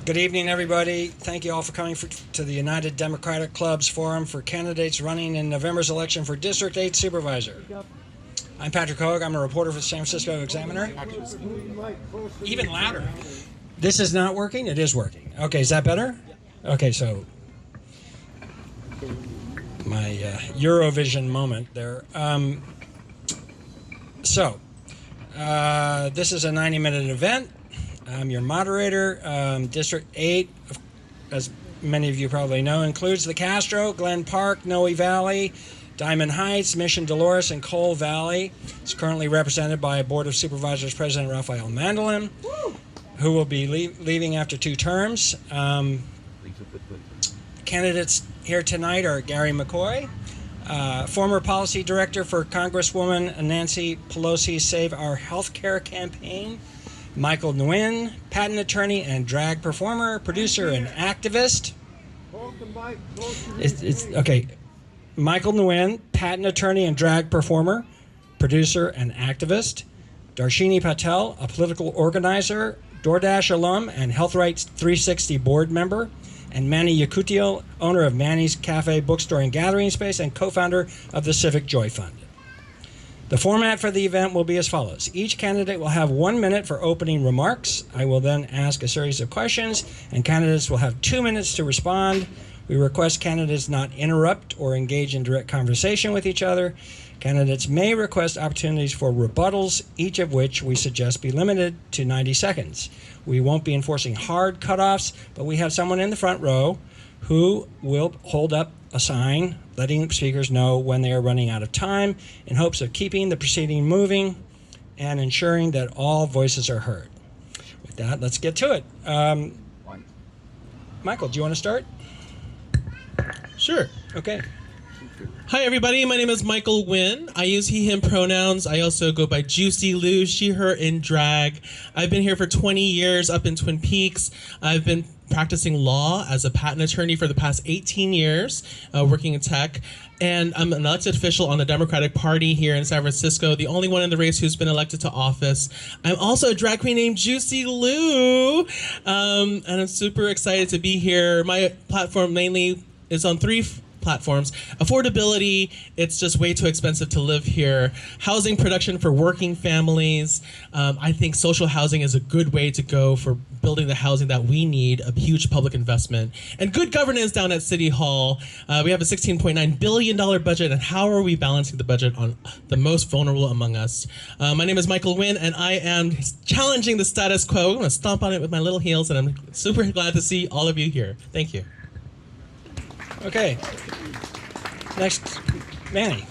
Good evening, everybody. Thank you all for coming to the United Democratic Club's Forum for candidates running in November's election for District 8 Supervisor. I'm Patrick Hogue. I'm a reporter for the San Francisco Examiner. Even louder. This is not working? It is working. Okay, is that better? Okay, so my Eurovision moment there. This is a 90-minute event. I'm your moderator. District 8, as many of you probably know, includes the Castro, Glen Park, Noe Valley, Diamond Heights, Mission Dolores, and Cole Valley. It's currently represented by Board of Supervisors President Rafael Mandolin, who will be leaving after 2 terms. Candidates here tonight are Gary McCoy, former policy director for Congresswoman Nancy Pelosi's Save Our Healthcare campaign; Michael Nguyen, patent attorney and drag performer, producer and activist. Okay. Michael Nguyen, patent attorney and drag performer, producer and activist. Darshini Patel, a political organizer, DoorDash alum, and Health Rights 360 board member. And Manny Yakutiel, owner of Manny's Cafe, Bookstore, and Gathering Space, and co-founder of the Civic Joy Fund. The format for the event will be as follows. Each candidate will have 1 minute for opening remarks. I will then ask a series of questions, and candidates will have 2 minutes to respond. We request candidates not interrupt or engage in direct conversation with each other. Candidates may request opportunities for rebuttals, each of which we suggest be limited to 90 seconds. We won't be enforcing hard cutoffs, but we have someone in the front row who will hold up a sign letting speakers know when they are running out of time, in hopes of keeping the proceeding moving and ensuring that all voices are heard. With that, let's get to it. Michael, do you want to start? Sure. Okay. Hi, everybody. My name is Michael Nguyen. I use he, him pronouns. I also go by Juicy Lou, she, her in drag. I've been here for 20 years up in Twin Peaks. I've been practicing law as a patent attorney for the past 18 years, working in tech. And I'm an elected official on the Democratic Party here in San Francisco, the only one in the race who's been elected to office. I'm also a drag queen named Juicy Lou, and I'm super excited to be here. My platform mainly is on 3 platforms. Affordability, it's just way too expensive to live here. Housing production for working families. I think social housing is a good way to go for building the housing that we need, a huge public investment. And good governance down at City Hall. We have a $16.9 billion budget, and how are we balancing the budget on the most vulnerable among us? My name is Michael Nguyen, and I am challenging the status quo. I'm gonna stomp on it with my little heels, and I'm super glad to see all of you here. Thank you. Okay. Next, Manny.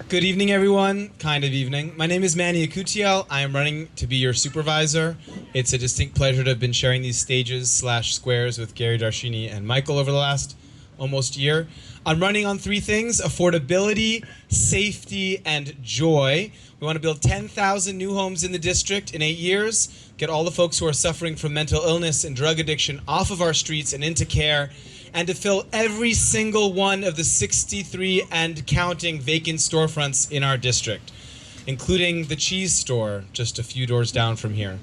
Good evening, everyone. Kind of evening. My name is Manny Yakutiel. I am running to be your supervisor. It's a distinct pleasure to have been sharing these stages/squares with Gary, Darshini, and Michael over the last almost year. I'm running on 3 things: affordability, safety, and joy. We want to build 10,000 new homes in the district in 8 years, get all the folks who are suffering from mental illness and drug addiction off of our streets and into care, and to fill every single one of the 63 and counting vacant storefronts in our district, including the cheese store just a few doors down from here.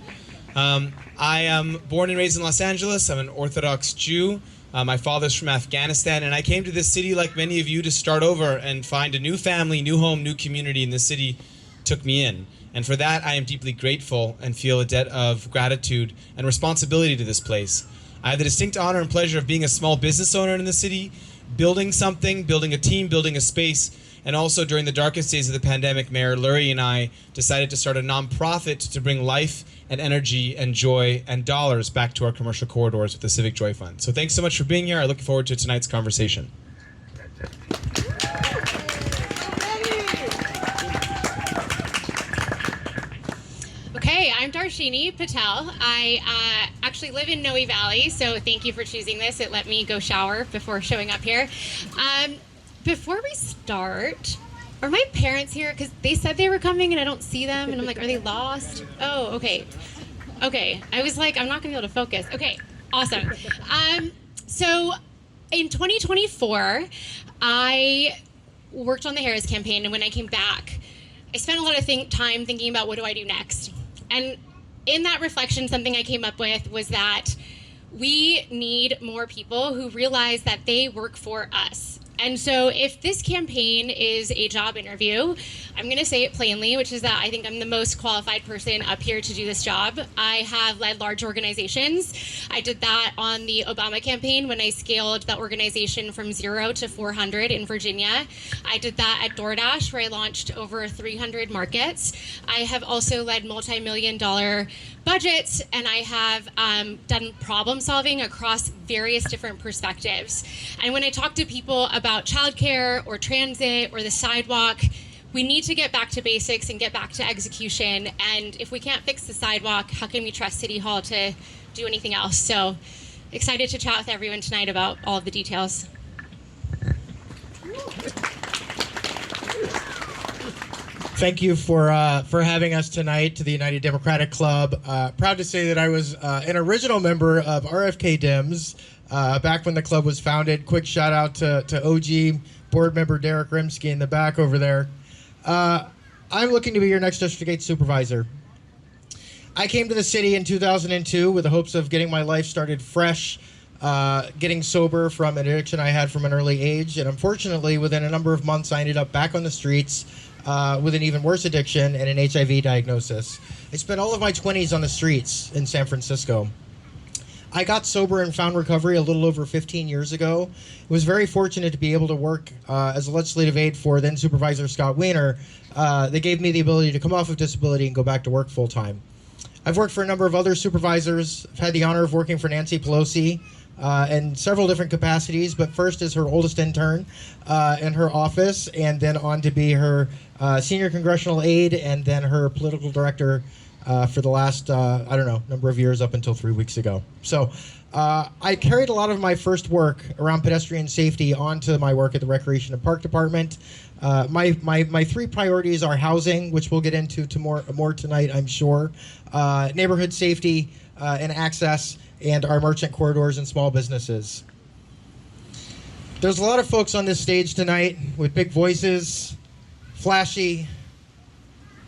I am born and raised in Los Angeles. I'm an Orthodox Jew. My father's from Afghanistan, and I came to this city like many of you to start over and find a new family, new home, new community, and this city took me in. And for that, I am deeply grateful and feel a debt of gratitude and responsibility to this place. I have the distinct honor and pleasure of being a small business owner in the city, building something, building a team, building a space, and also during the darkest days of the pandemic, Mayor Lurie and I decided to start a nonprofit to bring life and energy and joy and dollars back to our commercial corridors with the Civic Joy Fund. So thanks so much for being here. I look forward to tonight's conversation. Okay, I'm Darshini Patel. I actually live in Noe Valley, so thank you for choosing this. It let me go shower before showing up here. Before we start, are my parents here? Because they said they were coming and I don't see them, and I'm like, are they lost? Oh, okay. Okay, I was like, I'm not gonna be able to focus. Okay, awesome. So in 2024, I worked on the Harris campaign, and when I came back, I spent a lot of time thinking about what do I do next. And in that reflection, something I came up with was that we need more people who realize that they work for us. And so if this campaign is a job interview, I'm going to say it plainly, which is that I think I'm the most qualified person up here to do this job. I have led large organizations. I did that on the Obama campaign when I scaled the organization from 0 to 400 in Virginia. I did that at DoorDash, where I launched over 300 markets. I have also led multi-million-dollar budgets, and I have done problem solving across various different perspectives. And when I talk to people about childcare or transit or the sidewalk, we need to get back to basics and get back to execution. And if we can't fix the sidewalk, how can we trust City Hall to do anything else? So excited to chat with everyone tonight about all of the details. Thank you for having us tonight to the United Democratic Club. Proud to say that I was an original member of RFK Dems back when the club was founded. Quick shout out to OG board member Derek Rimsky in the back over there. I'm looking to be your next District 8 supervisor. I came to the city in 2002 with the hopes of getting my life started fresh, getting sober from an addiction I had from an early age. And unfortunately, within a number of months, I ended up back on the streets with an even worse addiction and an HIV diagnosis. I spent all of my 20s on the streets in San Francisco. I got sober and found recovery a little over 15 years ago. I was very fortunate to be able to work as a legislative aide for then Supervisor Scott Wiener. They gave me the ability to come off of disability and go back to work full time. I've worked for a number of other supervisors. I've had the honor of working for Nancy Pelosi in several different capacities, but first as her oldest intern in her office, and then on to be her senior congressional aide, and then her political director for the last, number of years up until 3 weeks ago. So I carried a lot of my first work around pedestrian safety onto my work at the Recreation and Park Department. My three priorities are housing, which we'll get into more tonight, I'm sure, neighborhood safety and access, and our merchant corridors and small businesses. There's a lot of folks on this stage tonight with big voices, flashy,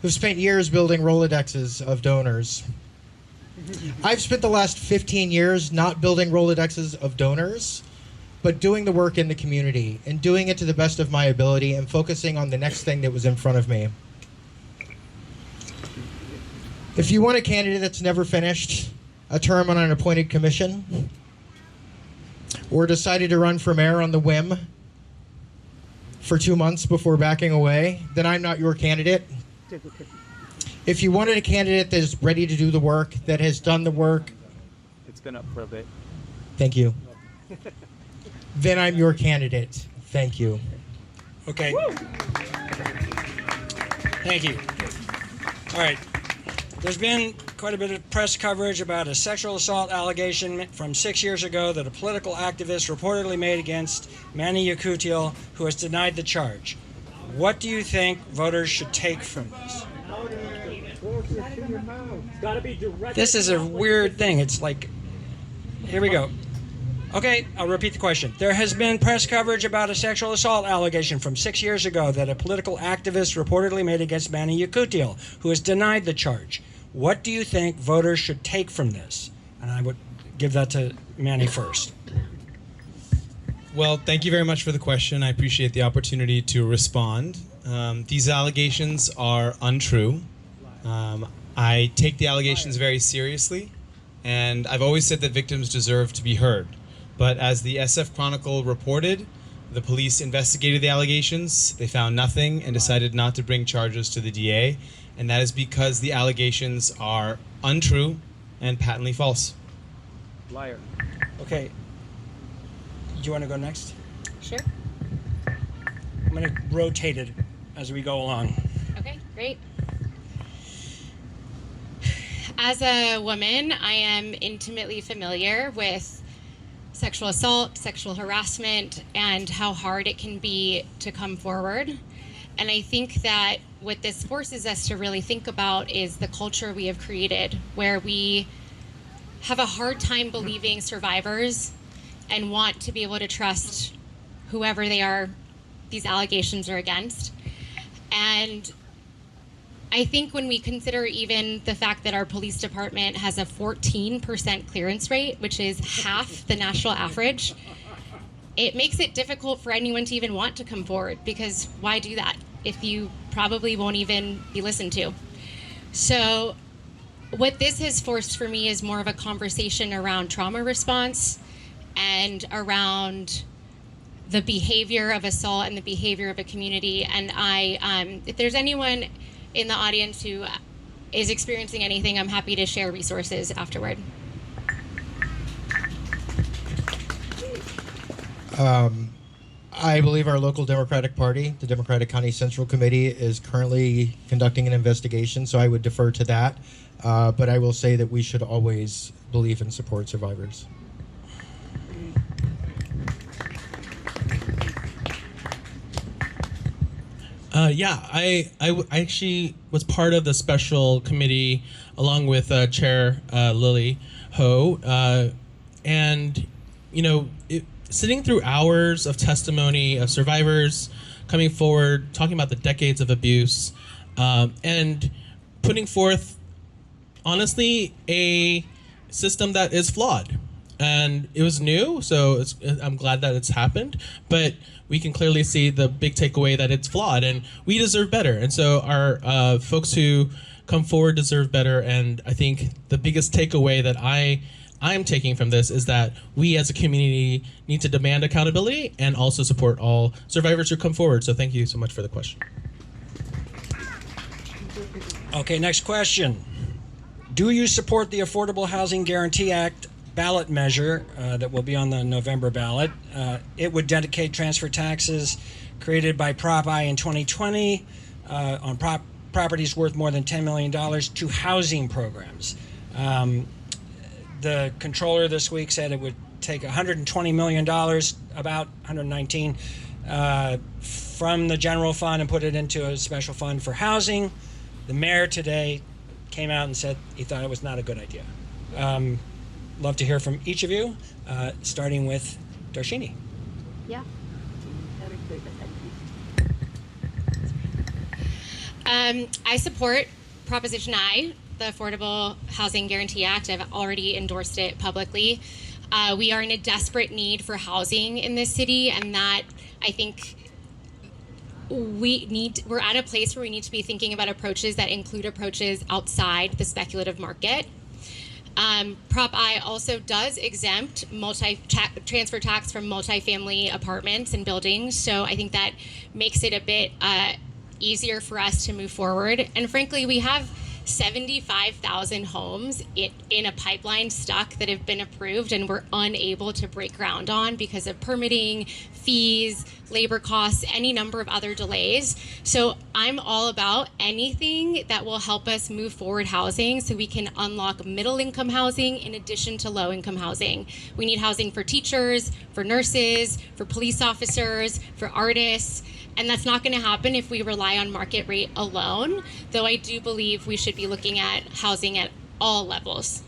who've spent years building Rolodexes of donors. I've spent the last 15 years not building Rolodexes of donors, but doing the work in the community and doing it to the best of my ability and focusing on the next thing that was in front of me. If you want a candidate that's never finished a term on an appointed commission, or decided to run for mayor on the whim for 2 months before backing away, then I'm not your candidate. If you wanted a candidate that is ready to do the work, that has done the work, it's been up for a bit. Thank you. Then I'm your candidate. Thank you. Okay. Woo! Thank you. All right. There's been quite a bit of press coverage about a sexual assault allegation from 6 years ago that a political activist reportedly made against Manny Yakutiel, who has denied the charge. What do you think voters should take from this? This is a weird thing. It's like, here we go. Okay, I'll repeat the question. There has been press coverage about a sexual assault allegation from 6 years ago that a political activist reportedly made against Manny Yakutiel, who has denied the charge. What do you think voters should take from this? And I would give that to Manny first. Well, thank you very much for the question. I appreciate the opportunity to respond. These allegations are untrue. I take the allegations very seriously, and I've always said that victims deserve to be heard. But as the SF Chronicle reported, the police investigated the allegations, they found nothing, and decided not to bring charges to the DA, and that is because the allegations are untrue and patently false. Liar. Okay. Do you want to go next? Sure. I'm going to rotate it as we go along. Okay, great. As a woman, I am intimately familiar with sexual assault, sexual harassment, and how hard it can be to come forward. And I think that what this forces us to really think about is the culture we have created, where we have a hard time believing survivors and want to be able to trust whoever they are, these allegations are against. And I think when we consider even the fact that our police department has a 14% clearance rate, which is half the national average, it makes it difficult for anyone to even want to come forward, because why do that if you probably won't even be listened to? So what this has forced for me is more of a conversation around trauma response and around the behavior of assault and the behavior of a community. And if there's anyone in the audience who is experiencing anything, I'm happy to share resources afterward. I believe our local Democratic Party, the Democratic County Central Committee, is currently conducting an investigation, so I would defer to that. But I will say that we should always believe and support survivors. I actually was part of the special committee along with Chair Lily Ho, and sitting through hours of testimony of survivors coming forward, talking about the decades of abuse, and putting forth, honestly, a system that is flawed. And it was new, so I'm glad that it's happened, but we can clearly see the big takeaway that it's flawed, and we deserve better. And so our folks who come forward deserve better, and I think the biggest takeaway that I'm taking from this is that we as a community need to demand accountability and also support all survivors who come forward. So thank you so much for the question. Okay, next question. Do you support the Affordable Housing Guarantee Act ballot measure that will be on the November ballot? It would dedicate transfer taxes created by Prop I in 2020 on properties worth more than $10 million to housing programs. The controller this week said it would take $120 million, about 119, from the general fund and put it into a special fund for housing. The mayor today came out and said he thought it was not a good idea. Love to hear from each of you, starting with Darshini. Yeah. I support Proposition I, the Affordable Housing Guarantee Act. I've already endorsed it publicly. We are in a desperate need for housing in this city, and that, I think, we're at a place where we need to be thinking about approaches that include approaches outside the speculative market. Prop I also does exempt transfer tax from multifamily apartments and buildings, so I think that makes it a bit easier for us to move forward. And frankly, we have 75,000 homes in a pipeline stuck that have been approved and we're unable to break ground on because of permitting, fees, labor costs, any number of other delays. So I'm all about anything that will help us move forward housing so we can unlock middle income housing in addition to low income housing. We need housing for teachers, for nurses, for police officers, for artists. And that's not going to happen if we rely on market rate alone, though I do believe we should be looking at housing at all levels.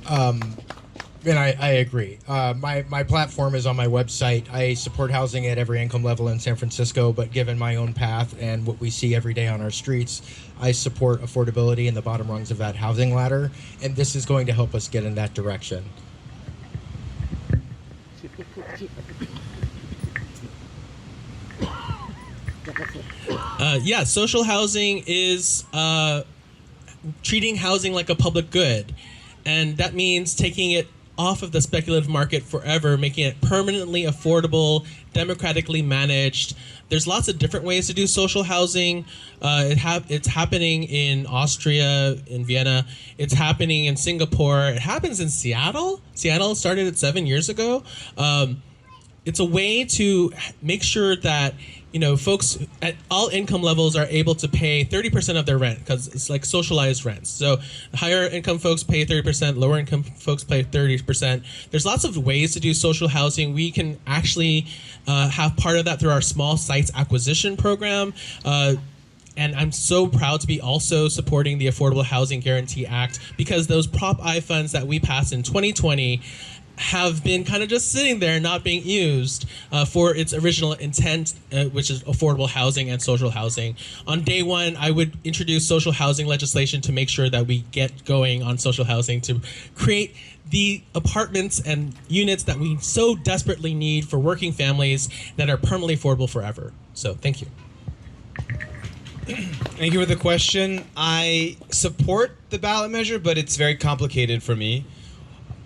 And I agree. My platform is on my website. I support housing at every income level in San Francisco, but given my own path and what we see every day on our streets, I support affordability in the bottom rungs of that housing ladder, and this is going to help us get in that direction. Social housing is treating housing like a public good. And that means taking it off of the speculative market forever, making it permanently affordable, democratically managed. There's lots of different ways to do social housing. It's happening in Austria, in Vienna. It's happening in Singapore. It happens in Seattle. Seattle started it 7 years ago. It's a way to make sure that folks at all income levels are able to pay 30% of their rent, because it's like socialized rents. So higher income folks pay 30%, lower income folks pay 30%. There's lots of ways to do social housing. We can actually have part of that through our small sites acquisition program. And I'm so proud to be also supporting the Affordable Housing Guarantee Act, because those Prop I funds that we passed in 2020 have been kind of just sitting there not being used for its original intent, which is affordable housing and social housing. On day one, I would introduce social housing legislation to make sure that we get going on social housing to create the apartments and units that we so desperately need for working families that are permanently affordable forever. So thank you. Thank you for the question. I support the ballot measure, but it's very complicated for me.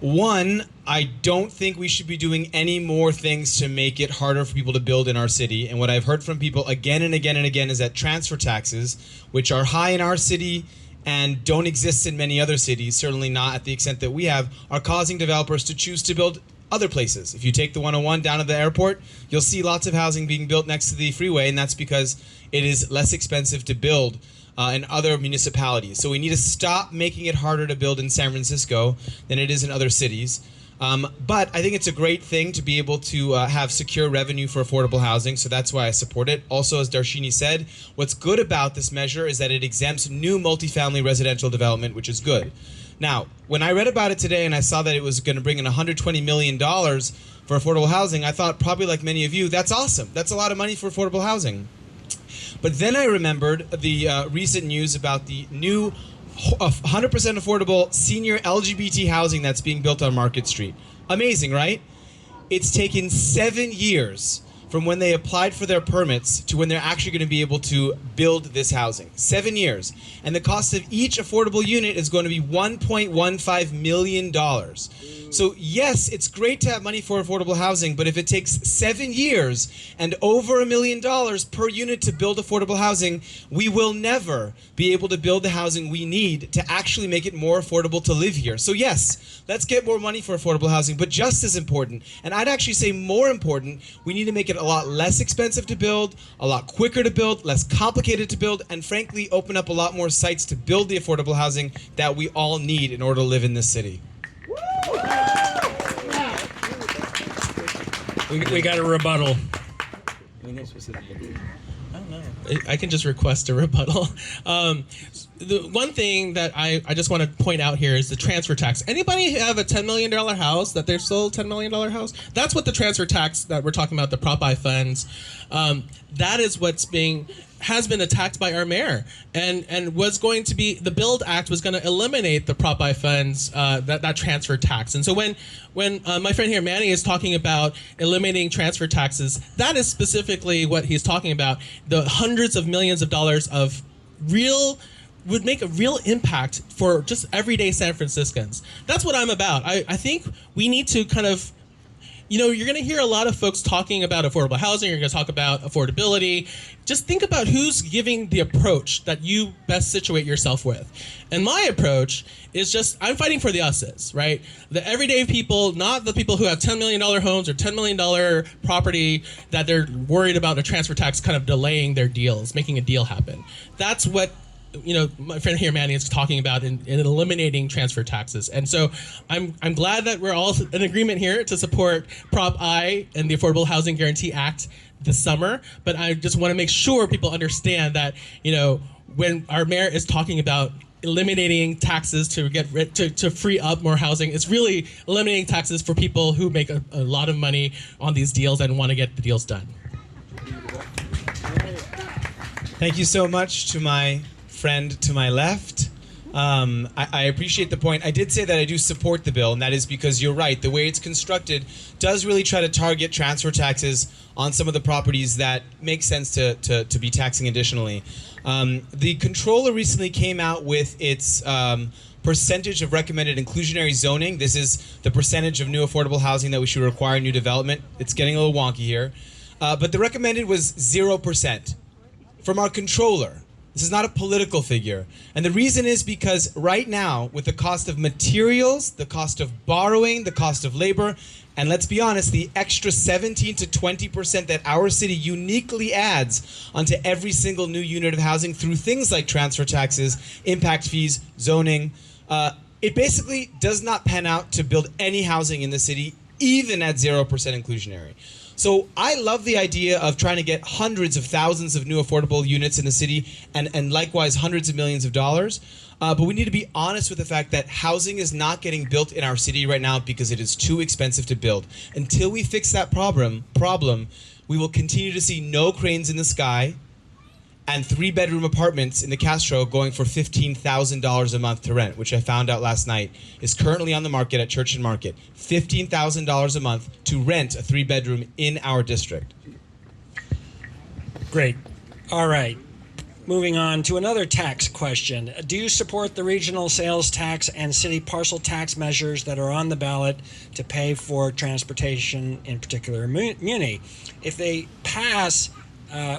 One, I don't think we should be doing any more things to make it harder for people to build in our city. And what I've heard from people again and again and again is that transfer taxes, which are high in our city and don't exist in many other cities, certainly not at the extent that we have, are causing developers to choose to build other places. If you take the 101 down to the airport, you'll see lots of housing being built next to the freeway, and that's because it is less expensive to build in other municipalities. So we need to stop making it harder to build in San Francisco than it is in other cities. But I think it's a great thing to be able to have secure revenue for affordable housing, so that's why I support it. Also, as Darshini said, what's good about this measure is that it exempts new multifamily residential development, which is good. Now, when I read about it today and I saw that it was going to bring in $120 million for affordable housing, I thought, probably like many of you, that's awesome. That's a lot of money for affordable housing. But then I remembered the recent news about the new 100% affordable senior LGBT housing that's being built on Market Street. Amazing, right? It's taken 7 years from when they applied for their permits to when they're actually going to be able to build this housing. 7 years. And the cost of each affordable unit is going to be $1.15 million. So yes, it's great to have money for affordable housing, but if it takes 7 years and over $1 million per unit to build affordable housing, we will never be able to build the housing we need to actually make it more affordable to live here. So yes, let's get more money for affordable housing, but just as important, and I'd actually say more important, we need to make it a lot less expensive to build, a lot quicker to build, less complicated to build, and frankly, open up a lot more sites to build the affordable housing that we all need in order to live in this city. We got a rebuttal. I don't know. I can just request a rebuttal. The one thing that I just want to point out here is the transfer tax. Anybody have a $10 million house that they're sold $10 million house? That's what the transfer tax that we're talking about, the Prop I funds. That is what's has been attacked by our mayor, and was going to be, the Build Act was going to eliminate the Prop I funds, that transfer tax. And so when my friend here, Manny, is talking about eliminating transfer taxes, that is specifically what he's talking about. The hundreds of millions of dollars of would make a real impact for just everyday San Franciscans. That's what I'm about. I think we need to kind of, you're going to hear a lot of folks talking about affordable housing. You're going to talk about affordability. Just think about who's giving the approach that you best situate yourself with. And my approach is just, I'm fighting for the us's, right? The everyday people, not the people who have $10 million homes or $10 million property that they're worried about a transfer tax kind of delaying their deals, making a deal happen. That's what my friend here, Manny, is talking about in eliminating transfer taxes. And so I'm glad that we're all in agreement here to support Prop I and the Affordable Housing Guarantee Act this summer. But I just want to make sure people understand that, when our mayor is talking about eliminating taxes to free up more housing, it's really eliminating taxes for people who make a lot of money on these deals and want to get the deals done. Thank you so much to my friend to my left. I appreciate the point. I did say that I do support the bill, and that is because you're right. The way it's constructed does really try to target transfer taxes on some of the properties that make sense to be taxing additionally. The controller recently came out with its percentage of recommended inclusionary zoning. This is the percentage of new affordable housing that we should require in new development. It's getting a little wonky here. But the recommended was 0% from our controller. This is not a political figure. And the reason is because right now, with the cost of materials, the cost of borrowing, the cost of labor, and let's be honest, the extra 17 to 20% that our city uniquely adds onto every single new unit of housing through things like transfer taxes, impact fees, zoning, it basically does not pan out to build any housing in the city, even at 0% inclusionary. So I love the idea of trying to get hundreds of thousands of new affordable units in the city and likewise hundreds of millions of dollars. But we need to be honest with the fact that housing is not getting built in our city right now because it is too expensive to build. Until we fix that problem, we will continue to see no cranes in the sky and 3-bedroom apartments in the Castro going for $15,000 a month to rent, which I found out last night is currently on the market at Church and Market. $15,000 a month to rent a 3-bedroom in our district. Great. All right. Moving on to another tax question. Do you support the regional sales tax and city parcel tax measures that are on the ballot to pay for transportation, in particular Muni? If they pass,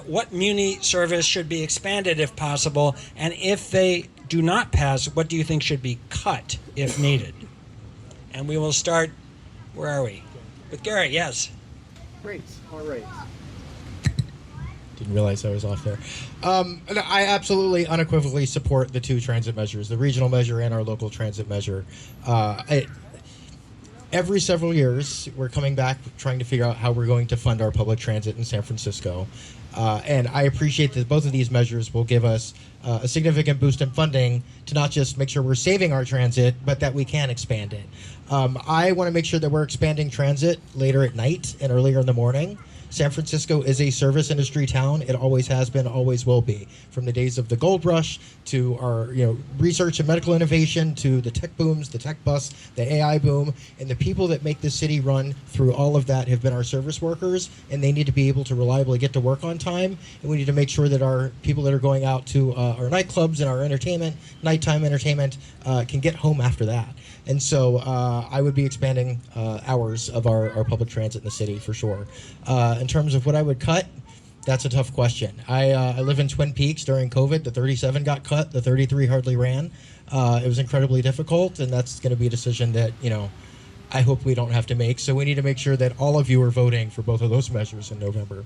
what Muni service should be expanded if possible? And if they do not pass, what do you think should be cut if needed? And we will start, where are we? With Gary, yes. Great. All right. Didn't realize I was off there. I absolutely unequivocally support the two transit measures, the regional measure and our local transit measure. Every several years, we're coming back trying to figure out how we're going to fund our public transit in San Francisco. And I appreciate that both of these measures will give us a significant boost in funding to not just make sure we're saving our transit, but that we can expand it. I want to make sure that we're expanding transit later at night and earlier in the morning. San Francisco is a service industry town. It always has been, always will be. From the days of the gold rush to our research and medical innovation to the tech booms, the tech bust, the AI boom, and the people that make this city run through all of that have been our service workers, and they need to be able to reliably get to work on time. And we need to make sure that our people that are going out to our nightclubs and our entertainment, nighttime entertainment, can get home after that. And so I would be expanding hours of our public transit in the city for sure. In terms of what I would cut, that's a tough question. I live in Twin Peaks. During COVID, the 37 got cut, the 33 hardly ran. It was incredibly difficult, and that's going to be a decision that, I hope we don't have to make. So we need to make sure that all of you are voting for both of those measures in November.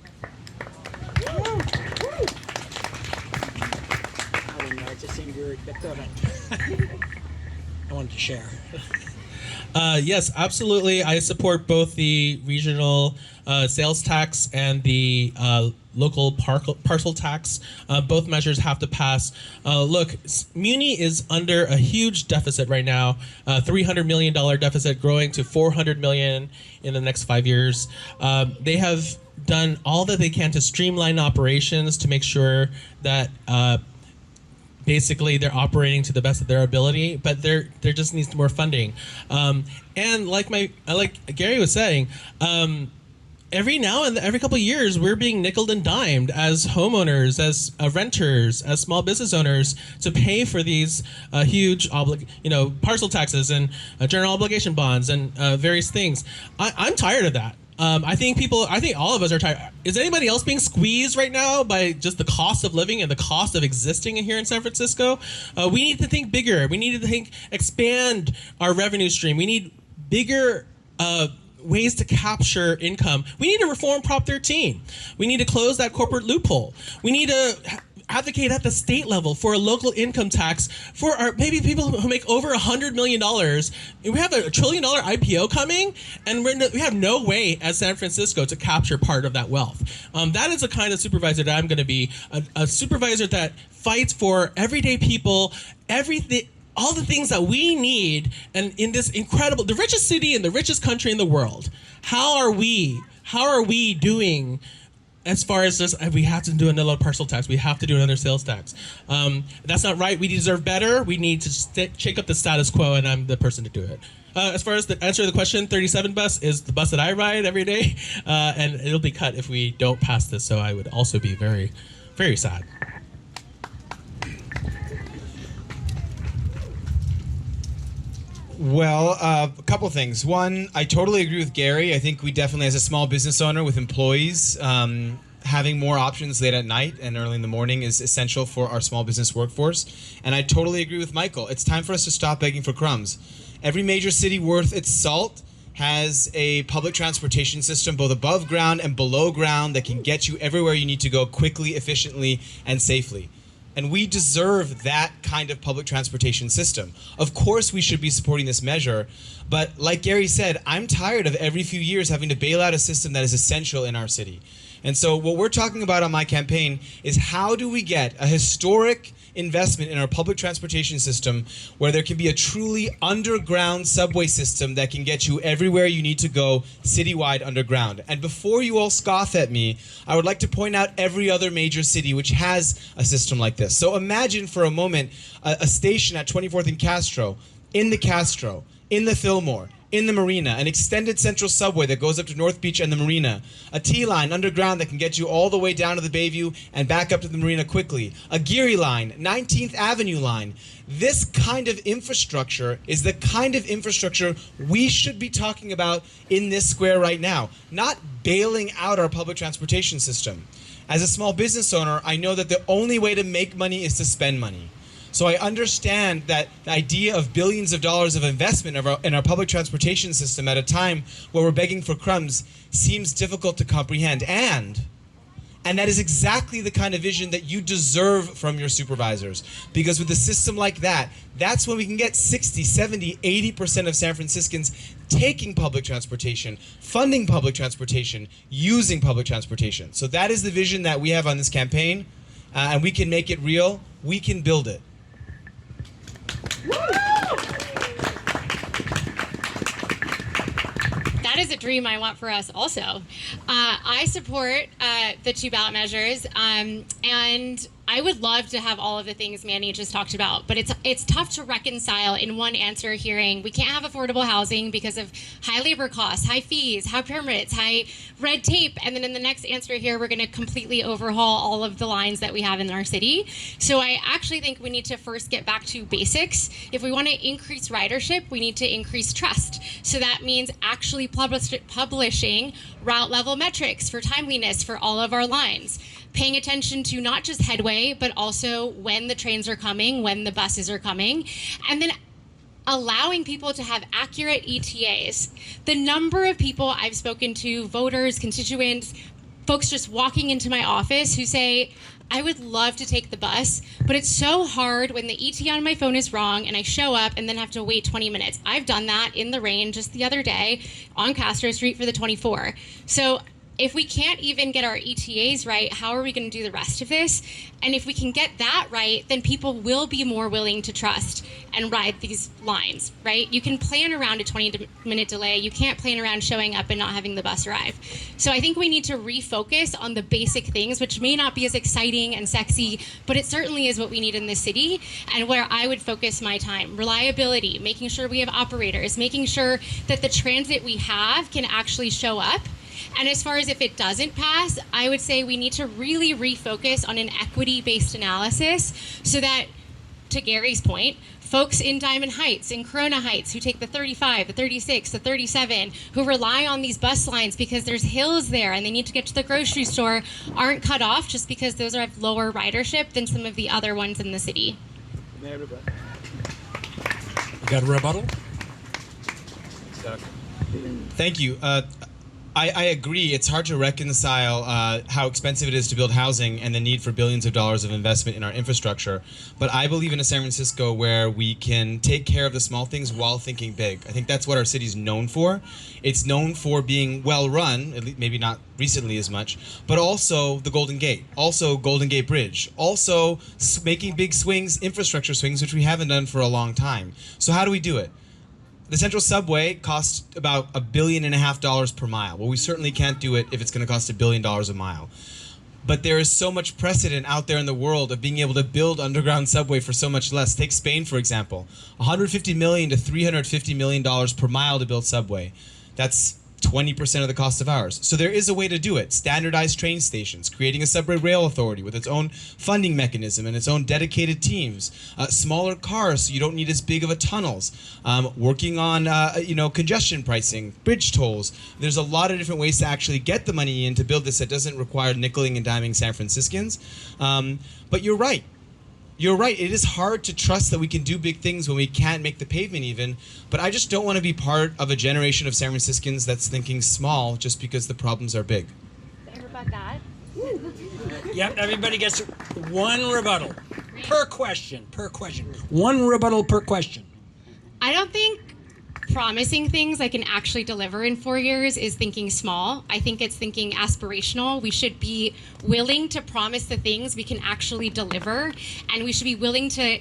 I wanted to share. Yes, absolutely. I support both the regional sales tax and the local parcel tax. Both measures have to pass. Look, Muni is under a huge deficit right now, $300 million deficit growing to $400 million in the next 5 years. They have done all that they can to streamline operations to make sure that basically they're operating to the best of their ability, but there just needs more funding. And like Gary was saying, every now and every couple of years, we're being nickeled and dimed as homeowners, as renters, as small business owners to pay for these huge parcel taxes and general obligation bonds and various things. I'm tired of that. I think all of us are tired. Is anybody else being squeezed right now by just the cost of living and the cost of existing here in San Francisco? We need to think bigger. We need to expand our revenue stream. We need bigger ways to capture income. We need to reform Prop 13. We need to close that corporate loophole. We need to advocate at the state level for a local income tax for our maybe people who make over $100 million. We have a $1 trillion IPO coming, and we have no way as San Francisco to capture part of that wealth. That is the kind of supervisor that I'm going to be, a supervisor that fights for everyday people, everything, all the things that we need, and in this incredible, the richest city in the richest country in the world. How are we doing? As far as this, we have to do another parcel tax. We have to do another sales tax. That's not right. We deserve better. We need to shake up the status quo, and I'm the person to do it. As far as the answer to the question, 37 bus is the bus that I ride every day, and it'll be cut if we don't pass this. So I would also be very, very sad. Well, a couple things. One, I totally agree with Gary. I think we definitely, as a small business owner with employees, having more options late at night and early in the morning is essential for our small business workforce. And I totally agree with Michael. It's time for us to stop begging for crumbs. Every major city worth its salt has a public transportation system both above ground and below ground that can get you everywhere you need to go quickly, efficiently, and safely. And we deserve that kind of public transportation system. Of course, we should be supporting this measure. But like Gary said, I'm tired of every few years having to bail out a system that is essential in our city. And so what we're talking about on my campaign is how do we get a historic investment in our public transportation system where there can be a truly underground subway system that can get you everywhere you need to go citywide underground. And before you all scoff at me, I would like to point out every other major city which has a system like this. So imagine for a moment a station at 24th and Castro, in the Fillmore, in the Marina, an extended central subway that goes up to North Beach and the Marina, a T-line underground that can get you all the way down to the Bayview and back up to the Marina quickly, a Geary line, 19th Avenue line. This kind of infrastructure is the kind of infrastructure we should be talking about in this square right now, not bailing out our public transportation system. As a small business owner, I know that the only way to make money is to spend money. So I understand that the idea of billions of dollars of investment in our public transportation system at a time where we're begging for crumbs seems difficult to comprehend. And that is exactly the kind of vision that you deserve from your supervisors. Because with a system like that, that's when we can get 60, 70, 80% of San Franciscans taking public transportation, funding public transportation, using public transportation. So that is the vision that we have on this campaign, and we can make it real. We can build it. That is a dream I want for us also. I support the 2 ballot measures, and I would love to have all of the things Manny just talked about, but it's tough to reconcile in one answer hearing we can't have affordable housing because of high labor costs, high fees, high permits, high red tape, and then in the next answer here we're going to completely overhaul all of the lines that we have in our city. So I actually think we need to first get back to basics. If we want to increase ridership, we need to increase trust. So that means actually publishing route level metrics for timeliness for all of our lines. Paying attention to not just headway, but also when the trains are coming, when the buses are coming, and then allowing people to have accurate ETAs. The number of people I've spoken to, voters, constituents, folks just walking into my office who say, I would love to take the bus, but it's so hard when the ETA on my phone is wrong and I show up and then have to wait 20 minutes. I've done that in the rain just the other day on Castro Street for the 24. So if we can't even get our ETAs right, how are we going to do the rest of this? And if we can get that right, then people will be more willing to trust and ride these lines, right? You can plan around a 20-minute delay. You can't plan around showing up and not having the bus arrive. So I think we need to refocus on the basic things, which may not be as exciting and sexy, but it certainly is what we need in this city and where I would focus my time. Reliability, making sure we have operators, making sure that the transit we have can actually show up. And as far as if it doesn't pass, I would say we need to really refocus on an equity-based analysis so that, to Gary's point, folks in Diamond Heights, in Corona Heights, who take the 35, the 36, the 37, who rely on these bus lines because there's hills there and they need to get to the grocery store, aren't cut off just because those have lower ridership than some of the other ones in the city. You got a rebuttal? Thank you. I agree. It's hard to reconcile how expensive it is to build housing and the need for billions of dollars of investment in our infrastructure. But I believe in a San Francisco where we can take care of the small things while thinking big. I think that's what our city's known for. It's known for being well run, at least maybe not recently as much, but also the Golden Gate, also Golden Gate Bridge, also making big swings, infrastructure swings, which we haven't done for a long time. So how do we do it? The Central Subway costs about $1.5 billion per mile. Well, we certainly can't do it if it's going to cost $1 billion a mile. But there is so much precedent out there in the world of being able to build underground subway for so much less. Take Spain, for example. $150 million to $350 million per mile to build subway. That's 20% of the cost of ours. So there is a way to do it. Standardized train stations, creating a subway rail authority with its own funding mechanism and its own dedicated teams, smaller cars so you don't need as big of a tunnels, working on congestion pricing, bridge tolls. There's a lot of different ways to actually get the money in to build this that doesn't require nickeling and diming San Franciscans. But you're right. You're right. It is hard to trust that we can do big things when we can't make the pavement even. But I just don't want to be part of a generation of San Franciscans that's thinking small just because the problems are big. Sorry about that. Yep, everybody gets one rebuttal per question. One rebuttal per question. I don't think promising things I can actually deliver in 4 years is thinking small. I think it's thinking aspirational. We should be willing to promise the things we can actually deliver, and we should be willing to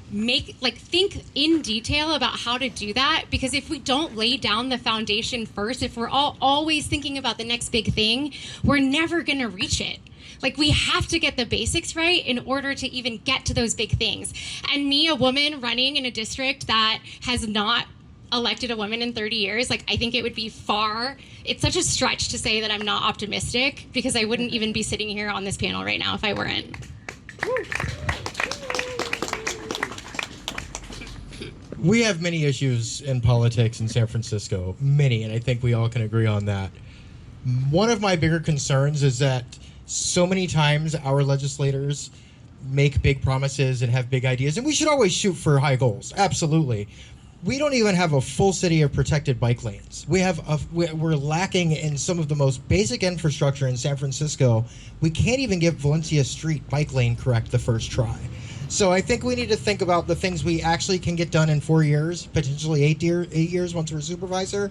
think in detail about how to do that, because if we don't lay down the foundation first, if we're always thinking about the next big thing, we're never going to reach it. Like, we have to get the basics right in order to even get to those big things. And me, a woman running in a district that has not elected a woman in 30 years, like, I think it would be it's such a stretch to say that I'm not optimistic, because I wouldn't even be sitting here on this panel right now if I weren't. We have many issues in politics in San Francisco, many, and I think we all can agree on that. One of my bigger concerns is that so many times our legislators make big promises and have big ideas, and we should always shoot for high goals, absolutely. We don't even have a full city of protected bike lanes. We're lacking in some of the most basic infrastructure in San Francisco. We can't even get Valencia Street bike lane correct the first try. So I think we need to think about the things we actually can get done in 4 years, potentially 8 years once we're supervisor,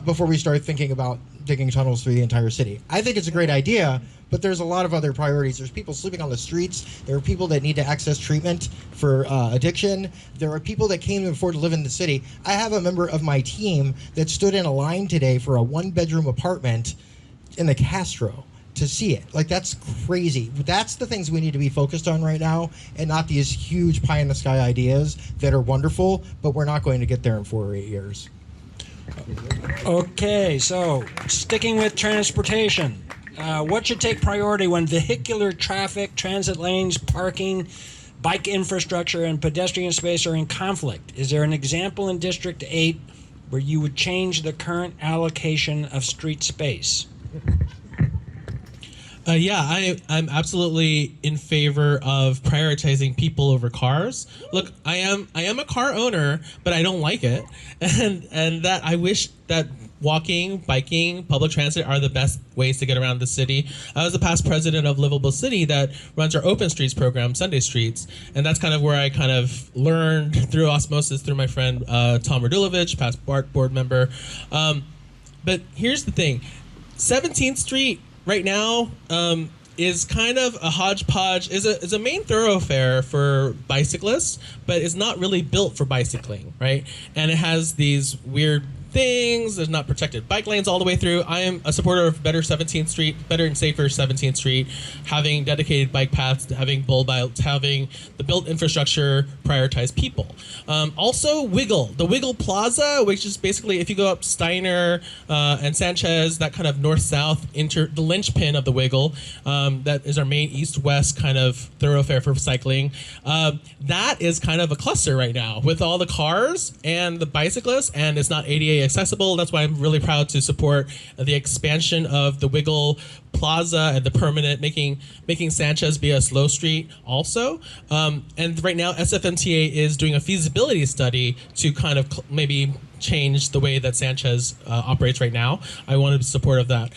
before we start thinking about digging tunnels through the entire city. I think it's a great idea, but there's a lot of other priorities. There's people sleeping on the streets. There are people that need to access treatment for addiction. There are people that can't even afford to live in the city. I have a member of my team that stood in a line today for a one-bedroom apartment in the Castro to see it. Like, that's crazy. That's the things we need to be focused on right now, and not these huge pie-in-the-sky ideas that are wonderful, but we're not going to get there in 4 or 8 years. Okay, so sticking with transportation, what should take priority when vehicular traffic, transit lanes, parking, bike infrastructure, and pedestrian space are in conflict? Is there an example in District 8 where you would change the current allocation of street space? I'm absolutely in favor of prioritizing people over cars. Look, I am a car owner, but I don't like it, and that I wish that walking, biking, public transit are the best ways to get around the city. I was the past president of Livable City that runs our Open Streets program, Sunday Streets, and that's kind of where I kind of learned through osmosis through my friend Tom Radulovich, past BART board member. But here's the thing, 17th Street right now is kind of a hodgepodge, is a main thoroughfare for bicyclists, but it's not really built for bicycling, right? And it has these weird things. There's not protected bike lanes all the way through. I am a supporter of better 17th Street, better and safer 17th Street, having dedicated bike paths, having bulbouts, having the built infrastructure prioritize people. Also, the Wiggle Plaza, which is basically if you go up Steiner and Sanchez, that kind of north-south, the linchpin of the Wiggle, that is our main east-west kind of thoroughfare for cycling. That is kind of a cluster right now with all the cars and the bicyclists, and it's not ADA accessible. That's why I'm really proud to support the expansion of the Wiggle Plaza and the permanent, making Sanchez be a slow street also. And right now SFMTA is doing a feasibility study to kind of maybe change the way that Sanchez operates right now. I want to be supportive of that.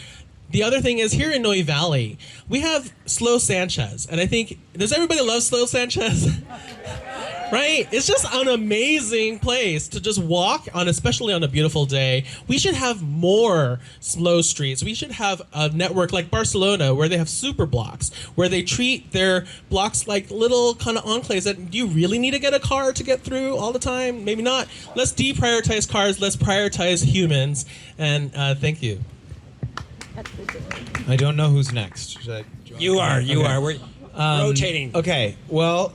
The other thing is, here in Noe Valley, we have slow Sanchez, and I think, does everybody love slow Sanchez? Right? It's just an amazing place to just walk on, especially on a beautiful day. We should have more slow streets. We should have a network like Barcelona where they have super blocks, where they treat their blocks like little kind of enclaves that, do you really need to get a car to get through all the time? Maybe not. Let's deprioritize cars. Let's prioritize humans. And thank you. I don't know who's next. You are. We're rotating. Okay, well,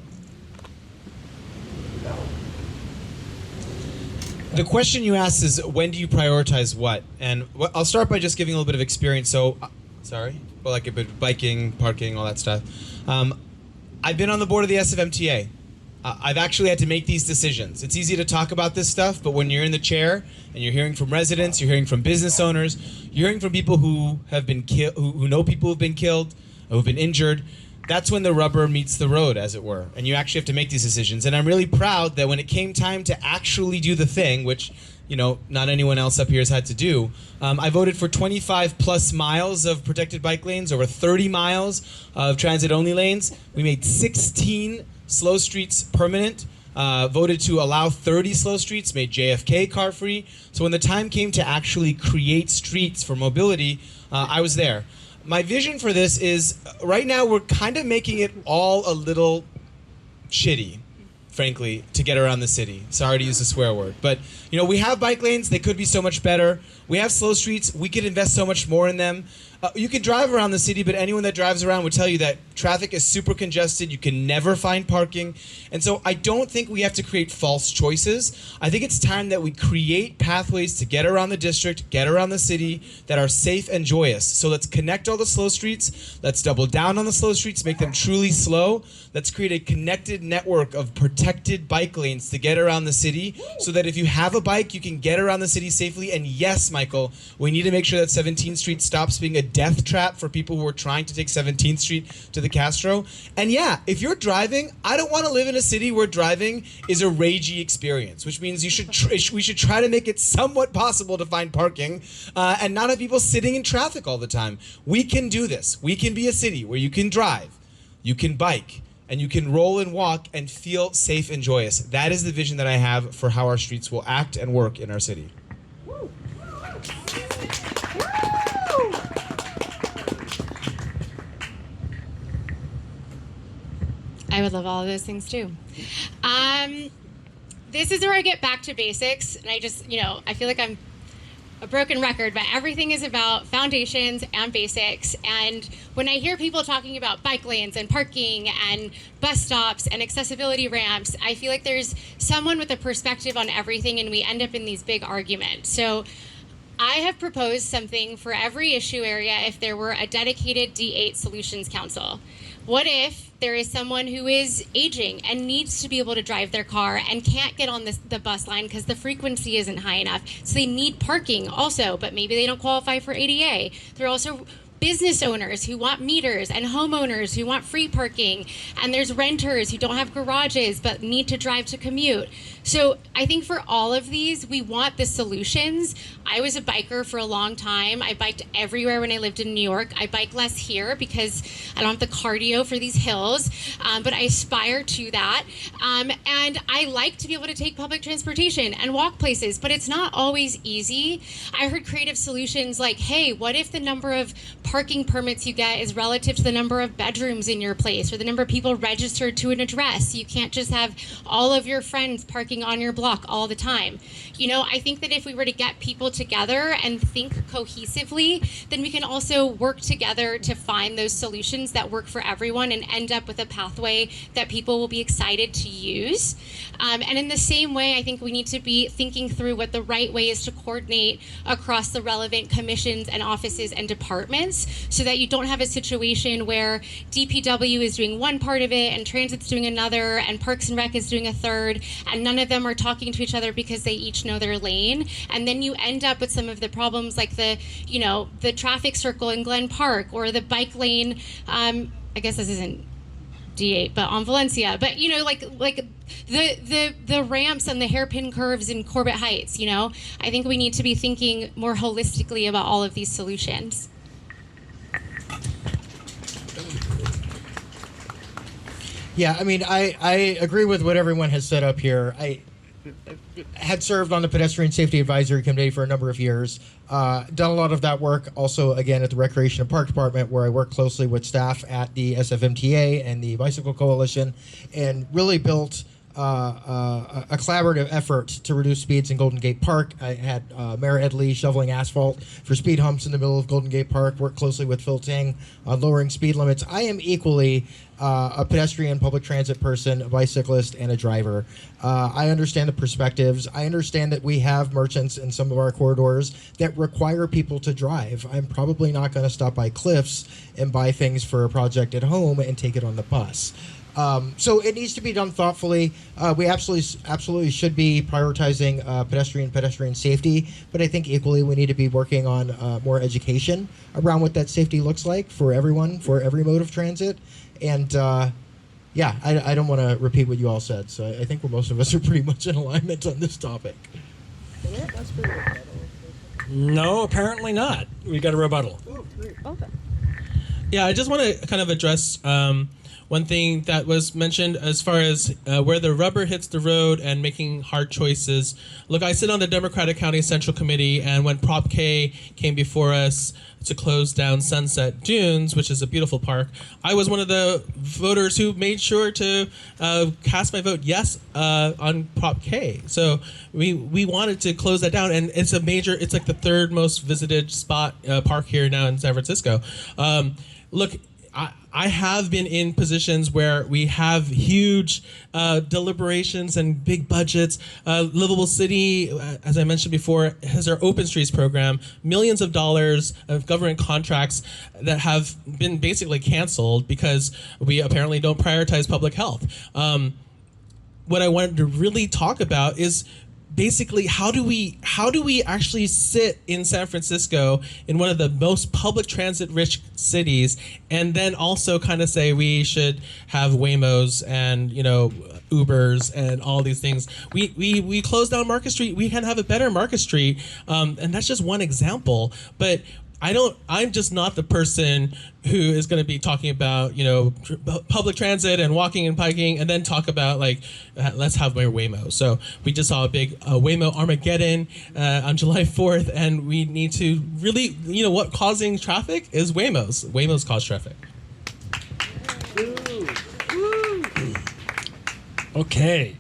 the question you asked is, when do you prioritize what? And I'll start by just giving a little bit of experience. So, like a bit of biking, parking, all that stuff. I've been on the board of the SFMTA. I've actually had to make these decisions. It's easy to talk about this stuff, but when you're in the chair and you're hearing from residents, you're hearing from business owners, you're hearing from people who have been killed, who know people who've been killed, who've been injured, that's when the rubber meets the road, as it were, and you actually have to make these decisions. And I'm really proud that when it came time to actually do the thing, which, you know, not anyone else up here has had to do, I voted for 25 plus miles of protected bike lanes, over 30 miles of transit-only lanes. We made 16 slow streets permanent. voted to allow 30 slow streets, made JFK car-free. So when the time came to actually create streets for mobility, I was there. My vision for this is, right now we're kind of making it all a little shitty, frankly, to get around the city. Sorry to use a swear word. But, you know, we have bike lanes. They could be so much better. We have slow streets. We could invest so much more in them. You can drive around the city, but anyone that drives around would tell you that traffic is super congested. You can never find parking. And so I don't think we have to create false choices. I think it's time that we create pathways to get around the district, get around the city that are safe and joyous. So let's connect all the slow streets. Let's double down on the slow streets, make them truly slow. Let's create a connected network of protected bike lanes to get around the city so that if you have a bike, you can get around the city safely. And yes, Michael, we need to make sure that 17th Street stops being a death trap for people who are trying to take 17th Street to the Castro. And yeah, if you're driving, I don't want to live in a city where driving is a ragey experience, which means we should try to make it somewhat possible to find parking and not have people sitting in traffic all the time. We can do this. We can be a city where you can drive, you can bike, and you can roll and walk and feel safe and joyous. That is the vision that I have for how our streets will act and work in our city. I would love all of those things too. This is where I get back to basics, and I just, I feel like I'm a broken record, but everything is about foundations and basics. And when I hear people talking about bike lanes and parking and bus stops and accessibility ramps, I feel like there's someone with a perspective on everything, and we end up in these big arguments. So I have proposed something for every issue area if there were a dedicated D8 Solutions Council. What if there is someone who is aging and needs to be able to drive their car and can't get on the bus line because the frequency isn't high enough? So they need parking also, but maybe they don't qualify for ADA. They're also business owners who want meters and homeowners who want free parking. And there's renters who don't have garages but need to drive to commute. So I think for all of these, we want the solutions. I was a biker for a long time. I biked everywhere when I lived in New York. I bike less here because I don't have the cardio for these hills, but I aspire to that. And I like to be able to take public transportation and walk places, but it's not always easy. I heard creative solutions like, hey, what if the number of parking permits you get is relative to the number of bedrooms in your place or the number of people registered to an address? You can't just have all of your friends parking on your block all the time. I think that if we were to get people together and think cohesively, then we can also work together to find those solutions that work for everyone and end up with a pathway that people will be excited to use. And in the same way, I think we need to be thinking through what the right way is to coordinate across the relevant commissions and offices and departments so that you don't have a situation where DPW is doing one part of it and Transit's doing another and Parks and Rec is doing a third, and none of them are talking to each other because they each know their lane. And then you end up with some of the problems like the traffic circle in Glen Park or the bike lane. I guess this isn't D8, but on Valencia. But like the ramps and the hairpin curves in Corbett Heights. I think we need to be thinking more holistically about all of these solutions. Yeah, I mean, I agree with what everyone has said up here. I had served on the Pedestrian Safety Advisory Committee for a number of years, done a lot of that work also, again, at the Recreation and Park Department, where I work closely with staff at the SFMTA and the Bicycle Coalition, and really built a collaborative effort to reduce speeds in Golden Gate Park. I had Mayor Ed Lee shoveling asphalt for speed humps in the middle of Golden Gate Park, worked closely with Phil Ting on lowering speed limits. I am equally a pedestrian, public transit person, a bicyclist, and a driver. I understand the perspectives. I understand that we have merchants in some of our corridors that require people to drive. I'm probably not going to stop by Cliff's and buy things for a project at home and take it on the bus. So it needs to be done thoughtfully. We absolutely should be prioritizing pedestrian safety, but I think equally we need to be working on more education around what that safety looks like for everyone, for every mode of transit. And yeah, I don't want to repeat what you all said, so I think most of us are pretty much in alignment on this topic. No, apparently not. We got a rebuttal. Yeah, I just want to kind of address one thing that was mentioned as far as where the rubber hits the road and making hard choices. Look, I sit on the Democratic County Central Committee, and when Prop K came before us to close down Sunset Dunes, which is a beautiful park, I was one of the voters who made sure to cast my vote yes on Prop K. So we wanted to close that down, and it's like the third most visited park here now in San Francisco. Look, I have been in positions where we have huge deliberations and big budgets. Livable City, as I mentioned before, has our Open Streets program, millions of dollars of government contracts that have been basically canceled because we apparently don't prioritize public health. What I wanted to really talk about is basically how do we actually sit in San Francisco, in one of the most public transit rich cities, and then also kind of say we should have Waymos and Ubers and all these things. We closed down Market Street. We can have a better Market Street, and that's just one example. But I'm just not the person who is going to be talking about, public transit and walking and biking, and then talk about let's have more Waymo. So we just saw a big Waymo Armageddon on July 4th, and we need to really, what causing traffic is Waymos. Waymos cause traffic. Okay.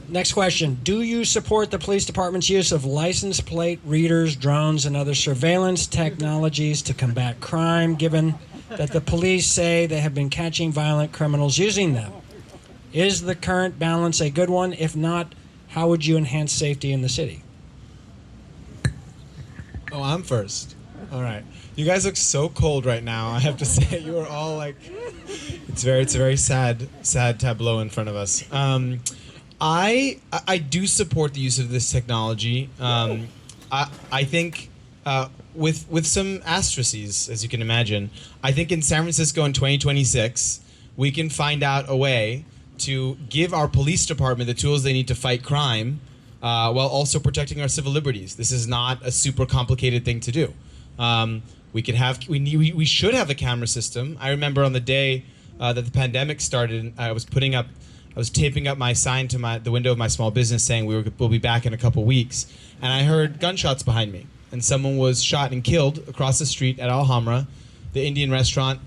Next question. Do you support the police department's use of license plate readers, drones, and other surveillance technologies to combat crime, given that the police say they have been catching violent criminals using them? Is the current balance a good one? If not, how would you enhance safety in the city? Oh, I'm first. All right. You guys look so cold right now. I have to say, you are all like, it's a very sad tableau in front of us. I do support the use of this technology. I think with some asterisks, as you can imagine. I think in San Francisco in 2026, we can find out a way to give our police department the tools they need to fight crime, while also protecting our civil liberties. This is not a super complicated thing to do. We should have a camera system. I remember on the day that the pandemic started, I was taping up my sign to the window of my small business saying we'll be back in a couple weeks, and I heard gunshots behind me, and someone was shot and killed across the street at Alhambra, the Indian restaurant,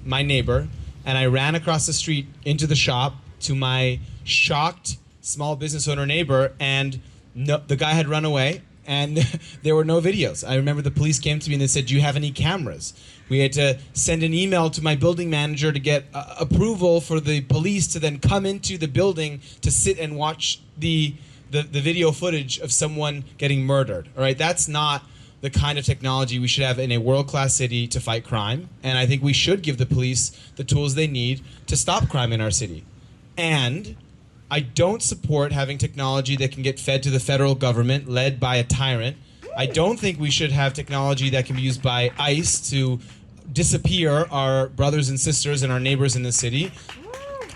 my neighbor, and I ran across the street into the shop to my shocked small business owner neighbor, and the guy had run away, and there were no videos. I remember the police came to me and they said, "Do you have any cameras?" We had to send an email to my building manager to get approval for the police to then come into the building to sit and watch the video footage of someone getting murdered. All right, that's not the kind of technology we should have in a world-class city to fight crime. And I think we should give the police the tools they need to stop crime in our city. And I don't support having technology that can get fed to the federal government led by a tyrant. I don't think we should have technology that can be used by ICE to disappear our brothers and sisters and our neighbors in the city.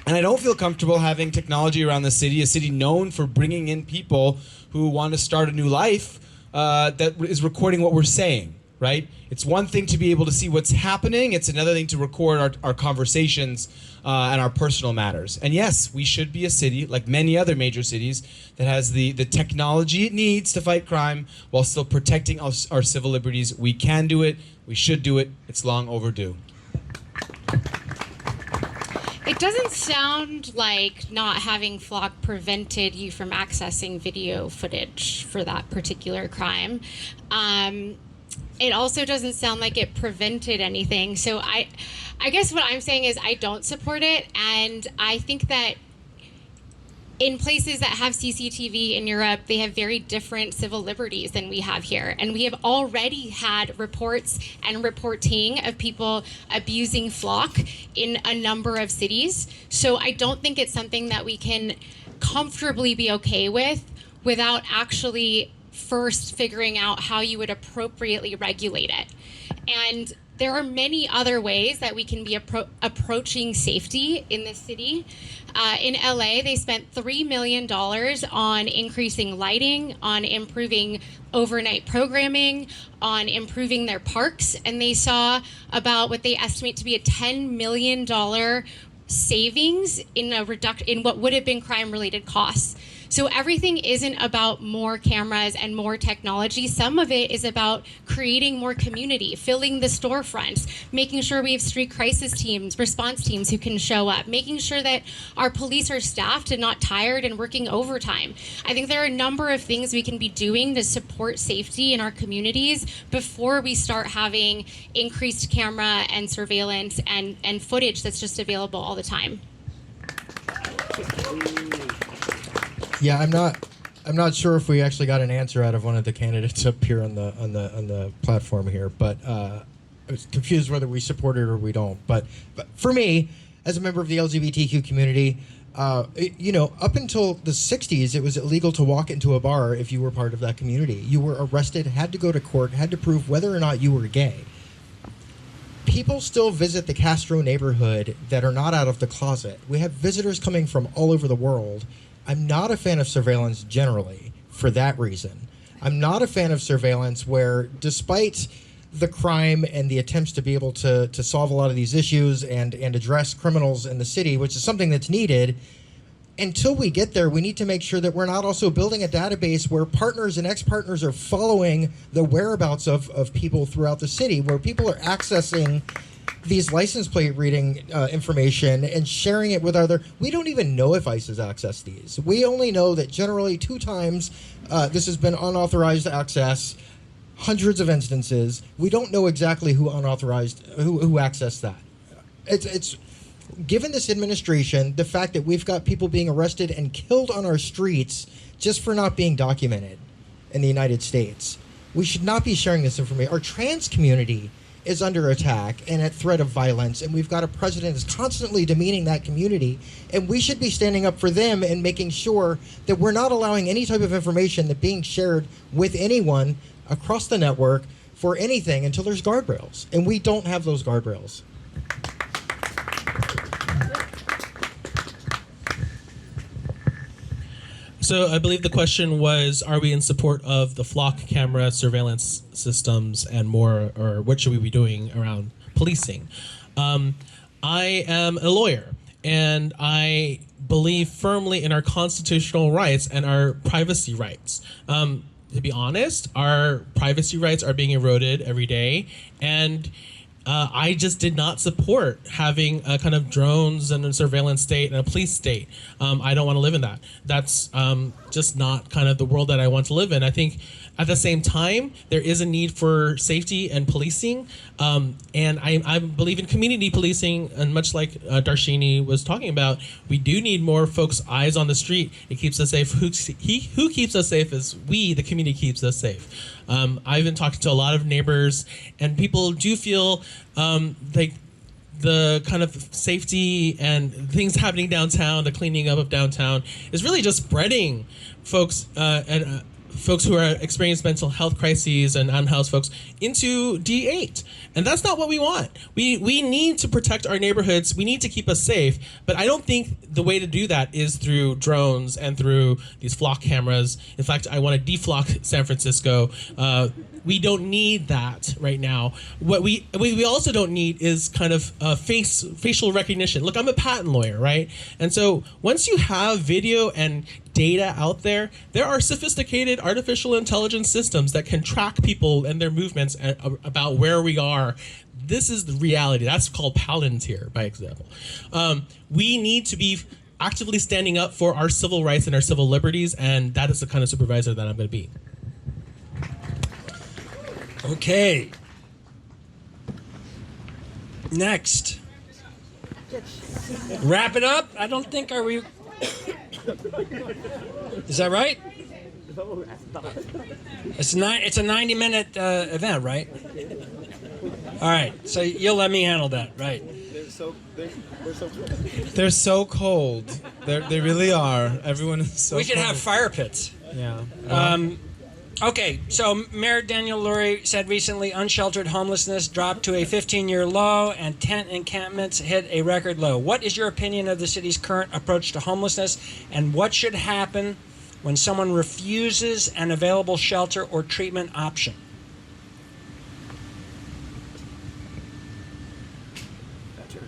And I don't feel comfortable having technology around the city, a city known for bringing in people who want to start a new life, that is recording what we're saying, right? It's one thing to be able to see what's happening. It's another thing to record our conversations and our personal matters. And yes, we should be a city, like many other major cities, that has the technology it needs to fight crime while still protecting our civil liberties. We can do it. We should do it. It's long overdue. It doesn't sound like not having Flock prevented you from accessing video footage for that particular crime. It also doesn't sound like it prevented anything. So I guess what I'm saying is I don't support it, and I think that in places that have CCTV in Europe, they have very different civil liberties than we have here. And we have already had reports and reporting of people abusing Flock in a number of cities. So I don't think it's something that we can comfortably be okay with without actually first figuring out how you would appropriately regulate it. And there are many other ways that we can be approaching safety in the city. In LA, they spent $3 million on increasing lighting, on improving overnight programming, on improving their parks, and they saw about what they estimate to be a $10 million savings in in what would have been crime-related costs. So everything isn't about more cameras and more technology. Some of it is about creating more community, filling the storefronts, making sure we have street crisis teams, response teams who can show up, making sure that our police are staffed and not tired and working overtime. I think there are a number of things we can be doing to support safety in our communities before we start having increased camera and surveillance and footage that's just available all the time. Yeah, I'm not sure if we actually got an answer out of one of the candidates up here on the platform here, but I was confused whether we support it or we don't. But for me, as a member of the LGBTQ community, up until the 60s, it was illegal to walk into a bar if you were part of that community. You were arrested, had to go to court, had to prove whether or not you were gay. People still visit the Castro neighborhood that are not out of the closet. We have visitors coming from all over the world. I'm not a fan of surveillance generally for that reason. I'm not a fan of surveillance where, despite the crime and the attempts to be able to solve a lot of these issues and address criminals in the city, which is something that's needed, until we get there, we need to make sure that we're not also building a database where partners and ex-partners are following the whereabouts of people throughout the city, where people are accessing these license plate reading information and sharing it with other. We don't even know if ICE has accessed these. We only know that generally 2 times this has been unauthorized access, hundreds of instances. We don't know exactly who accessed that. It's given this administration the fact that we've got people being arrested and killed on our streets just for not being documented in the United States. We should not be sharing this information. Our trans community is under attack and at threat of violence, and we've got a president that's constantly demeaning that community, and we should be standing up for them and making sure that we're not allowing any type of information that being shared with anyone across the network for anything until there's guardrails, and we don't have those guardrails. So I believe the question was, are we in support of the flock camera surveillance systems and more, or what should we be doing around policing? I am a lawyer, and I believe firmly in our constitutional rights and our privacy rights. To be honest, our privacy rights are being eroded every day, and I just did not support having a kind of drones and a surveillance state and a police state. I don't want to live in that. That's just not kind of the world that I want to live in. I think at the same time, there is a need for safety and policing. And I believe in community policing, and much like Darshini was talking about, we do need more folks' eyes on the street. It keeps us safe. Who keeps us safe is we, the community keeps us safe. I've been talking to a lot of neighbors, and people do feel like the kind of safety and things happening downtown, the cleaning up of downtown, is really just spreading folks and folks who are experiencing mental health crises and unhoused folks into D8. And that's not what we want. We need to protect our neighborhoods. We need to keep us safe. But I don't think the way to do that is through drones and through these flock cameras. In fact, I want to deflock San Francisco. We don't need that right now. What we also don't need is kind of facial recognition. Look, I'm a patent lawyer, right? And so once you have video and data out there, there are sophisticated artificial intelligence systems that can track people and their movements about where we are. This is the reality. That's called Palantir, by example. We need to be actively standing up for our civil rights and our civil liberties, and that is the kind of supervisor that I'm going to be. Okay. Next. Wrap it up? I don't think, are we... Is that right? It's a 90-minute event, right? All right, so you'll let me handle that, right? They're so cold. They really are. Everyone is so We could cold. have fire pits. Yeah. Okay, so Mayor Daniel Lurie said recently unsheltered homelessness dropped to a 15-year low and tent encampments hit a record low. What is your opinion of the city's current approach to homelessness, and what should happen when someone refuses an available shelter or treatment option? That's your.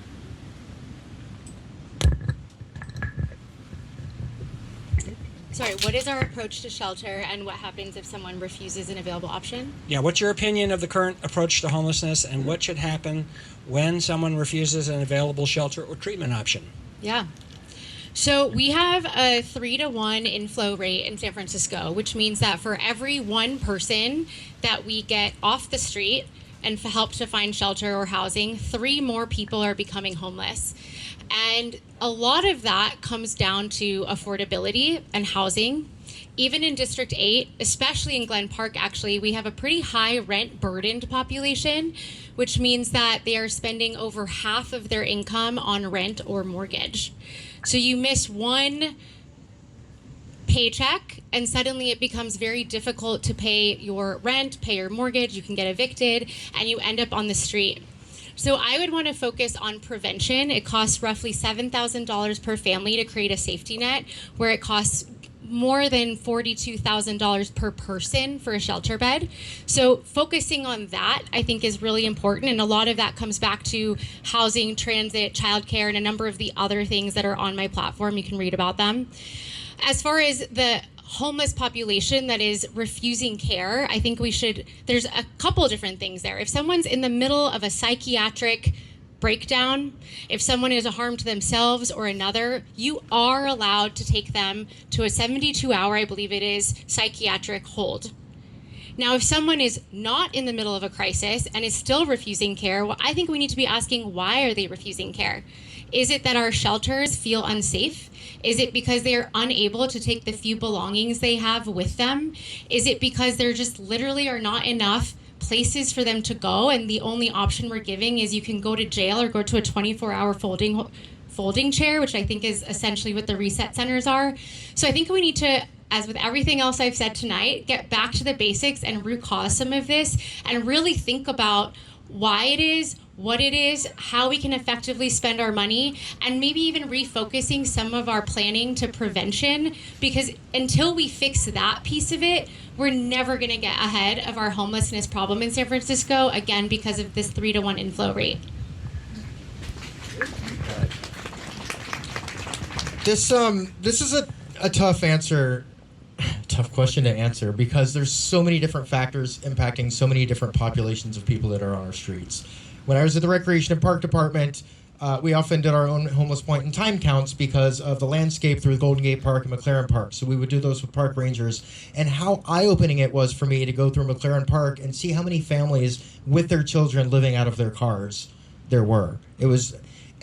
Sorry, what is our approach to shelter, and what happens if someone refuses an available option? Yeah, what's your opinion of the current approach to homelessness, and what should happen when someone refuses an available shelter or treatment option? Yeah. So we have a 3-to-1 inflow rate in San Francisco, which means that for every one person that we get off the street and help to find shelter or housing, 3 more people are becoming homeless. And a lot of that comes down to affordability and housing. Even in District 8, especially in Glen Park, actually, we have a pretty high rent burdened population, which means that they are spending over half of their income on rent or mortgage. So you miss one paycheck and suddenly it becomes very difficult to pay your rent, pay your mortgage, you can get evicted, and you end up on the street. So I would want to focus on prevention. It costs roughly $7,000 per family to create a safety net, where it costs more than $42,000 per person for a shelter bed. So focusing on that, I think, is really important. And a lot of that comes back to housing, transit, childcare, and a number of the other things that are on my platform. You can read about them. As far as the homeless population that is refusing care, I think there's a couple different things there. If someone's in the middle of a psychiatric breakdown, if someone is a harm to themselves or another, you are allowed to take them to a 72-hour, I believe it is, psychiatric hold. Now, if someone is not in the middle of a crisis and is still refusing care, well, I think we need to be asking, why are they refusing care? Is it that our shelters feel unsafe? Is it because they are unable to take the few belongings they have with them? Is it because there just literally are not enough places for them to go, and the only option we're giving is you can go to jail or go to a 24-hour folding chair, which I think is essentially what the reset centers are? So I think we need to, as with everything else I've said tonight, get back to the basics and root cause some of this and really think about why it is, what it is, how we can effectively spend our money, and maybe even refocusing some of our planning to prevention, because until we fix that piece of it, we're never going to get ahead of our homelessness problem in San Francisco, again, because of this 3-to-1 inflow rate. This is a tough question to answer, because there's so many different factors impacting so many different populations of people that are on our streets. When I was at the Recreation and Park Department, we often did our own homeless point in time counts because of the landscape through Golden Gate Park and McLaren Park. So we would do those with park rangers, and how eye-opening it was for me to go through McLaren Park and see how many families with their children living out of their cars there were. It was...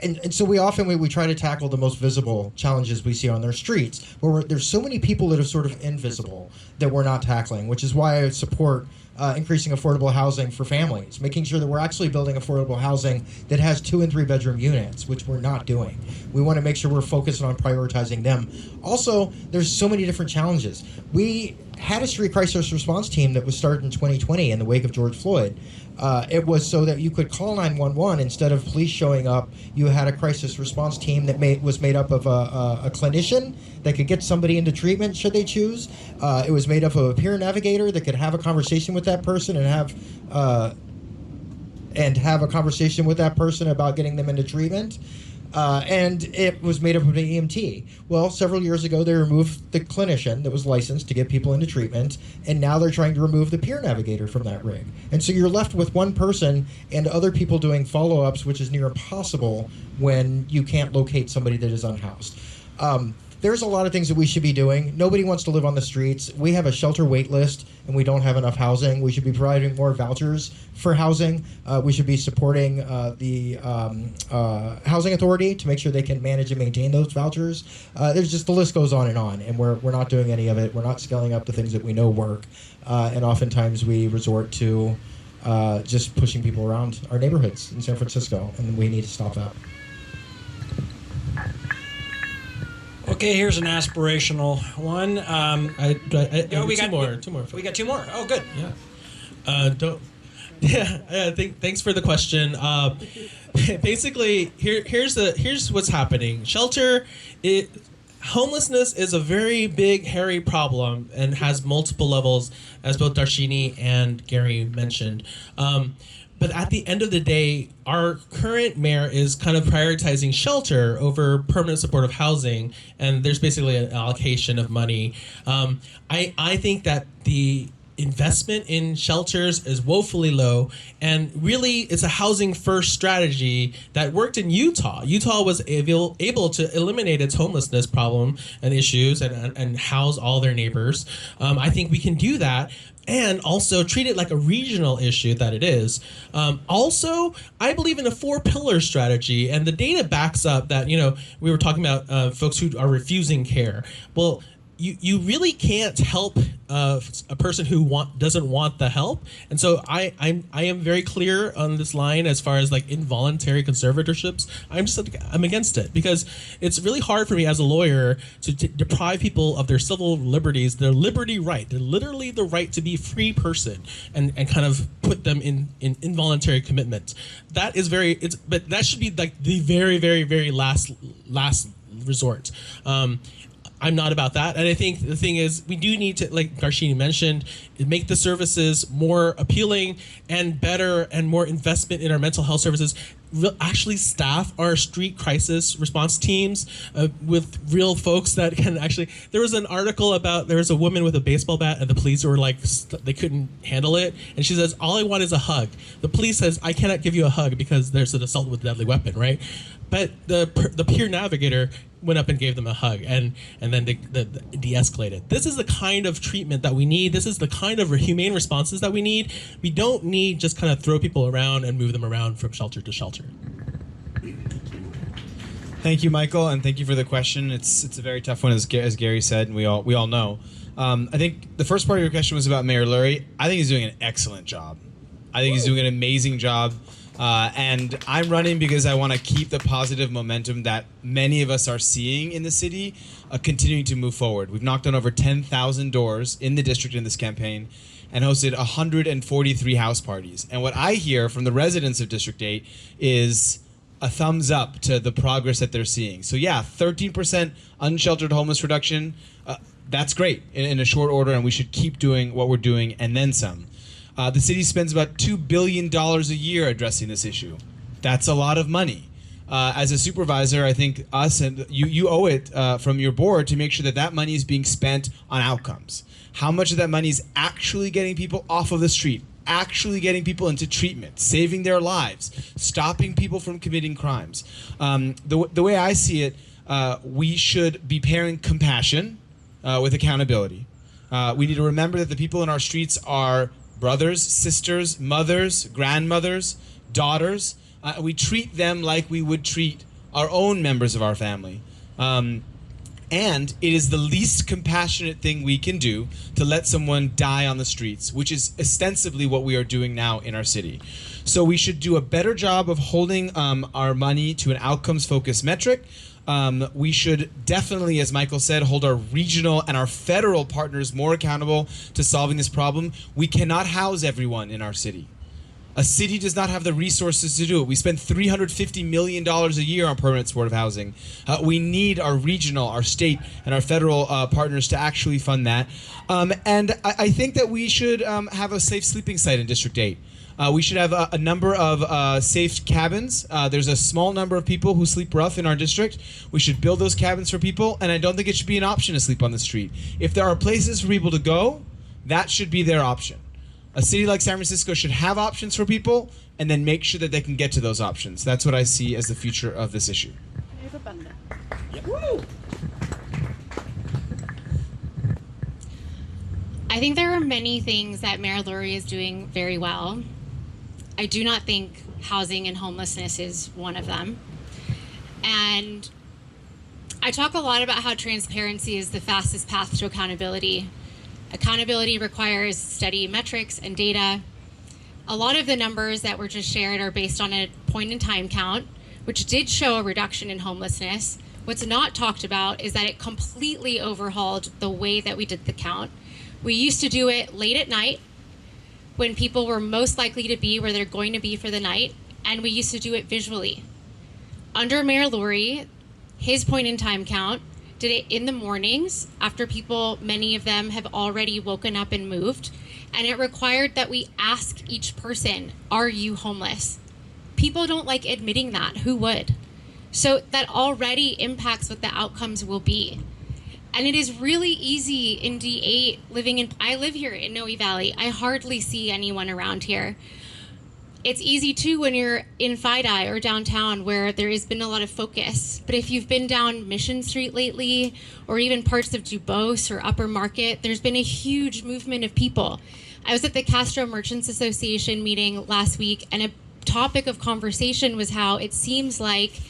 And so we try to tackle the most visible challenges we see on their streets, where there's so many people that are sort of invisible that we're not tackling, which is why I support increasing affordable housing for families, making sure that we're actually building affordable housing that has 2 and 3 bedroom units, which we're not doing. We want to make sure we're focused on prioritizing them. Also, there's so many different challenges. We had a street crisis response team that was started in 2020 in the wake of George Floyd. It was so that you could call 911 instead of police showing up. You had a crisis response team that was made up of a clinician that could get somebody into treatment should they choose. It was made up of a peer navigator that could have a conversation with that person and have a conversation with that person about getting them into treatment. And it was made up of an EMT. Well, several years ago, they removed the clinician that was licensed to get people into treatment, and now they're trying to remove the peer navigator from that rig. And so you're left with one person and other people doing follow-ups, which is near impossible when you can't locate somebody that is unhoused. There's a lot of things that we should be doing. Nobody wants to live on the streets. We have a shelter wait list, and we don't have enough housing. We should be providing more vouchers for housing. We should be supporting the Housing Authority to make sure they can manage and maintain those vouchers. There's just, the list goes on, and we're not doing any of it. We're not scaling up the things that we know work, and oftentimes we resort to just pushing people around our neighborhoods in San Francisco, and we need to stop that. Okay, here's an aspirational one. We got two more. We got two more. Oh, good. Thanks for the question. Basically, here's what's happening. Homelessness is a very big, hairy problem and has multiple levels, as both Darshini and Gary mentioned. But at the end of the day, our current mayor is kind of prioritizing shelter over permanent supportive housing, and there's basically an allocation of money. I think that the investment in shelters is woefully low, and really it's a housing first strategy that worked in Utah. Utah was able to eliminate its homelessness problem and issues and house all their neighbors. I think we can do that and also treat it like a regional issue that it is. Also, I believe in a 4-pillar strategy, and the data backs up that, we were talking about folks who are refusing care. Well, you really can't help a person who doesn't want the help, and so I am very clear on this line as far as like involuntary conservatorships. I'm against it because it's really hard for me as a lawyer to deprive people of their civil liberties, their liberty right, they're literally the right to be a free person, and kind of put them in involuntary commitment. But that should be like the very, very, very last resort. I'm not about that. And I think the thing is, we do need to, like Darshini mentioned, make the services more appealing and better and more investment in our mental health services. Actually staff our street crisis response teams with real folks that can actually... There was an article about, there was a woman with a baseball bat and the police were like, they couldn't handle it. And she says, all I want is a hug. The police says, I cannot give you a hug because there's an assault with a deadly weapon, right? But the peer navigator went up and gave them a hug, and then they de-escalated. This is the kind of treatment that we need. This is the kind of humane responses that we need. We don't need just kind of throw people around and move them around from shelter to shelter. Thank you, Michael, and thank you for the question. It's a very tough one, as Gary said, and we all know. I think the first part of your question was about Mayor Lurie. I think he's doing an excellent job. I think he's doing an amazing job. And I'm running because I want to keep the positive momentum that many of us are seeing in the city continuing to move forward. We've knocked on over 10,000 doors in the district in this campaign and hosted 143 house parties. And what I hear from the residents of District 8 is a thumbs up to the progress that they're seeing. So yeah, 13% unsheltered homeless reduction, that's great in a short order, and we should keep doing what we're doing and then some. The city spends about $2 billion a year addressing this issue. That's a lot of money. As a supervisor, I think us and you owe it from your board to make sure that that money is being spent on outcomes. How much of that money is actually getting people off of the street, actually getting people into treatment, saving their lives, stopping people from committing crimes. The way I see it, we should be pairing compassion with accountability. We need to remember that the people in our streets are brothers, sisters, mothers, grandmothers, daughters. We treat them like we would treat our own members of our family. And it is the least compassionate thing we can do to let someone die on the streets, which is ostensibly what we are doing now in our city. So we should do a better job of holding our money to an outcomes-focused metric. We should definitely, as Michael said, hold our regional and our federal partners more accountable to solving this problem. We cannot house everyone in our city. A city does not have the resources to do it. We spend $350 million a year on permanent supportive housing. We need our regional, our state, and our federal partners to actually fund that. And I think that we should have a safe sleeping site in District 8. We should have a number of safe cabins. There's a small number of people who sleep rough in our district. We should build those cabins for people, and I don't think it should be an option to sleep on the street. If there are places for people to go, that should be their option. A city like San Francisco should have options for people and then make sure that they can get to those options. That's what I see as the future of this issue. Yep. I think there are many things that Mayor Lurie is doing very well. I do not think housing and homelessness is one of them. And I talk a lot about how transparency is the fastest path to accountability. Accountability requires steady metrics and data. A lot of the numbers that were just shared are based on a point-in-time count, which did show a reduction in homelessness, What's not talked about is that it completely overhauled the way that we did the count. We used to do it late at night when people were most likely to be where they're going to be for the night, and we used to do it visually. Under Mayor Lurie, his point in time count did it in the mornings after people, many of them have already woken up and moved, and it required that we ask each person, are you homeless? People don't like admitting that, who would? So that already impacts what the outcomes will be. And it is really easy in D8 I live here in Noe Valley. I hardly see anyone around here. It's easy too when you're in FIDI or downtown where there has been a lot of focus. But if you've been down Mission Street lately, or even parts of Dubose or Upper Market, there's been a huge movement of people. I was at the Castro Merchants Association meeting last week, and a topic of conversation was how it seems like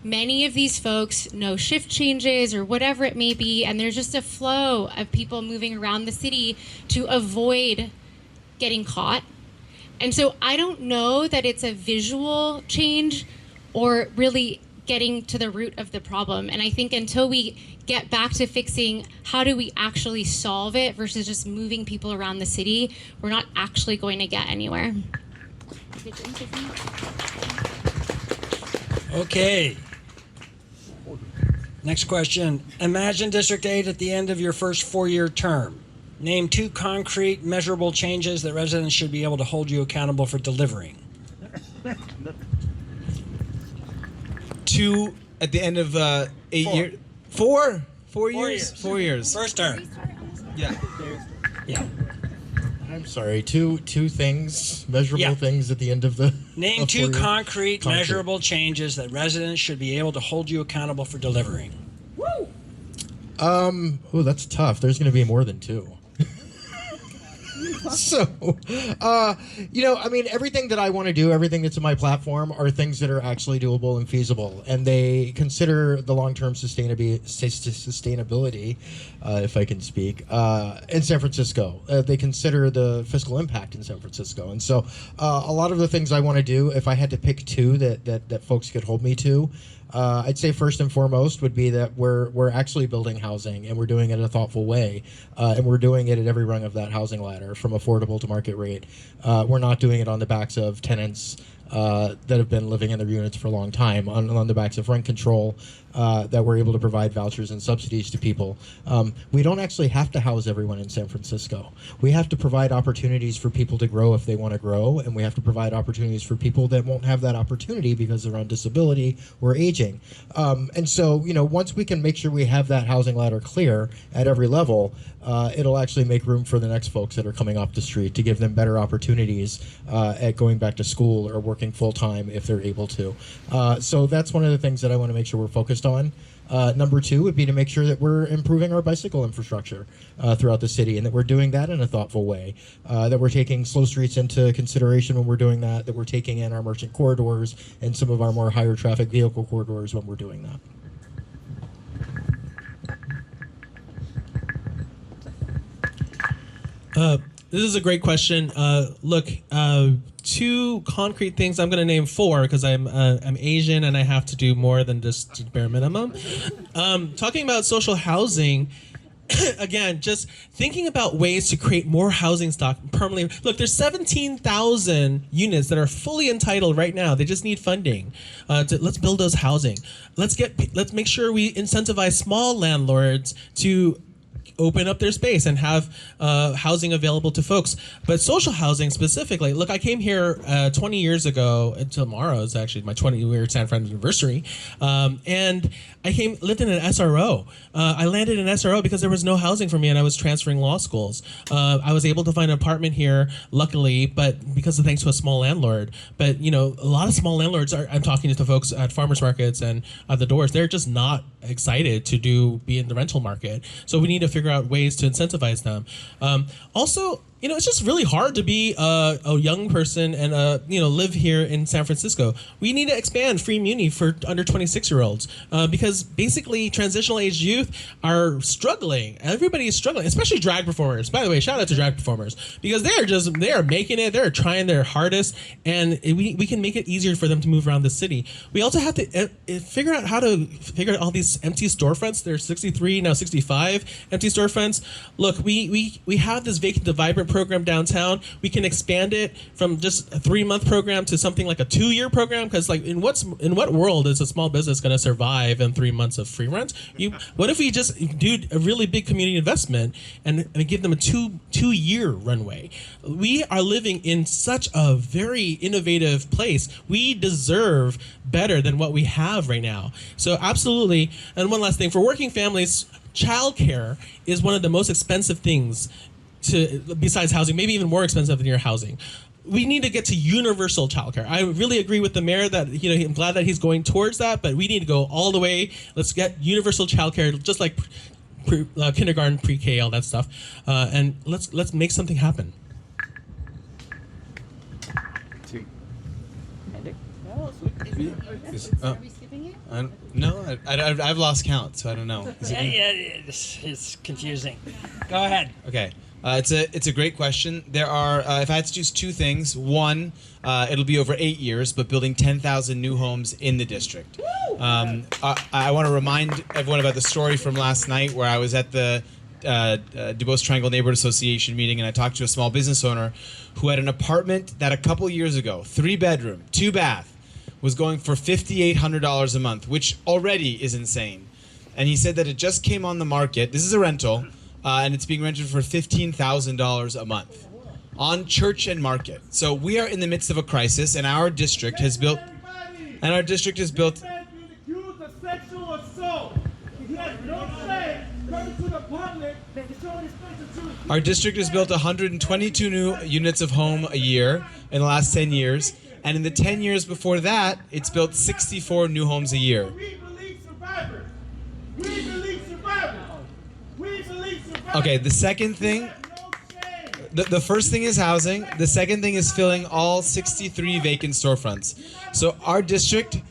many of these folks know shift changes or whatever it may be, and there's just a flow of people moving around the city to avoid getting caught. And so I don't know that it's a visual change or really getting to the root of the problem. And I think until we get back to fixing how do we actually solve it versus just moving people around the city, we're not actually going to get anywhere. Okay. Next question. Imagine District 8 at the end of your first 4-year term. Name 2 concrete, measurable changes that residents should be able to hold you accountable for delivering. 2 at the end of 8 4. years. 4? 4 4 years? 4 years. First term. Yeah. Yeah. I'm sorry, two things, measurable Yeah. things at the end of the. Name of 2 4 years. concrete, measurable changes that residents should be able to hold you accountable for delivering. Oh, that's tough. There's going to be more than 2. So, I mean, everything that I want to do, everything that's in my platform are things that are actually doable and feasible. And they consider the long-term sustainability, if I can speak, in San Francisco. They consider the fiscal impact in San Francisco. And so a lot of the things I want to do, if I had to pick 2 that folks could hold me to, I'd say first and foremost would be that we're actually building housing, and we're doing it in a thoughtful way, and we're doing it at every rung of that housing ladder, from affordable to market rate. We're not doing it on the backs of tenants that have been living in their units for a long time, on the backs of rent control, that we're able to provide vouchers and subsidies to people. We don't actually have to house everyone in San Francisco. We have to provide opportunities for people to grow if they want to grow, and we have to provide opportunities for people that won't have that opportunity because they're on disability or aging. And so, once we can make sure we have that housing ladder clear at every level, it'll actually make room for the next folks that are coming off the street to give them better opportunities at going back to school or working full-time if they're able to. So that's one of the things that I want to make sure we're focused on. Number 2 would be to make sure that we're improving our bicycle infrastructure throughout the city, and that we're doing that in a thoughtful way, that we're taking slow streets into consideration when we're doing that we're taking in our merchant corridors and some of our more higher traffic vehicle corridors when we're doing that. This is a great question. Look, 2 concrete things. I'm going to name 4 because I'm Asian and I have to do more than just bare minimum. Talking about social housing, again, just thinking about ways to create more housing stock permanently. Look, there's 17,000 units that are fully entitled right now. They just need funding. Let's build those housing. Let's make sure we incentivize small landlords to open up their space and have housing available to folks. But social housing specifically, look, I came here 20 years ago. Tomorrow is actually my 20-year San Fran anniversary. And I lived in an SRO. I landed in an SRO because there was no housing for me and I was transferring law schools. I was able to find an apartment here, luckily, but thanks to a small landlord. But, a lot of small landlords I'm talking to folks at farmers markets and at the doors, they're just not excited to be in the rental market. So we need to figure out ways to incentivize them. Also, it's just really hard to be a young person and live here in San Francisco. We need to expand free muni for under 26-year-olds because basically transitional age youth are struggling. Everybody is struggling, especially drag performers. By the way, shout out to drag performers because they are making it. They're trying their hardest, and we can make it easier for them to move around the city. We also have to figure out how to figure out all these empty storefronts. There's 63 now, 65 empty storefronts. Look, we have this vacant to vibrant program downtown. We can expand it from just a 3-month program to something like a 2-year program. Because like in what world is a small business going to survive in 3 months of free rent? What if we just do a really big community investment and give them a 2-year runway? We are living in such a very innovative place. We deserve better than what we have right now. So absolutely. And one last thing, for working families, childcare is one of the most expensive things besides housing, maybe even more expensive than your housing. We need to get to universal childcare. I really agree with the mayor that I'm glad that he's going towards that, but we need to go all the way. Let's get universal childcare, just like kindergarten, pre-K, all that stuff, and let's make something happen. Are we skipping it? No, I've lost count, so I don't know. It's confusing. Go ahead. Okay. It's a great question. There are, if I had to choose 2 things, one, it'll be over 8 years, but building 10,000 new homes in the district. I want to remind everyone about the story from last night where I was at the Dubois Triangle Neighborhood Association meeting, and I talked to a small business owner who had an apartment that a couple years ago, 3-bedroom, 2-bath, was going for $5,800 a month, which already is insane. And he said that it just came on the market. This is a rental. And it's being rented for $15,000 a month on Church and Market. So we are in the midst of a crisis, and our district has built. Our district has built 122 new units of home a year in the last 10 years, and in the 10 years before that, it's built 64 new homes a year. Okay, the second thing, the first thing is housing. The second thing is filling all 63 vacant storefronts. So our district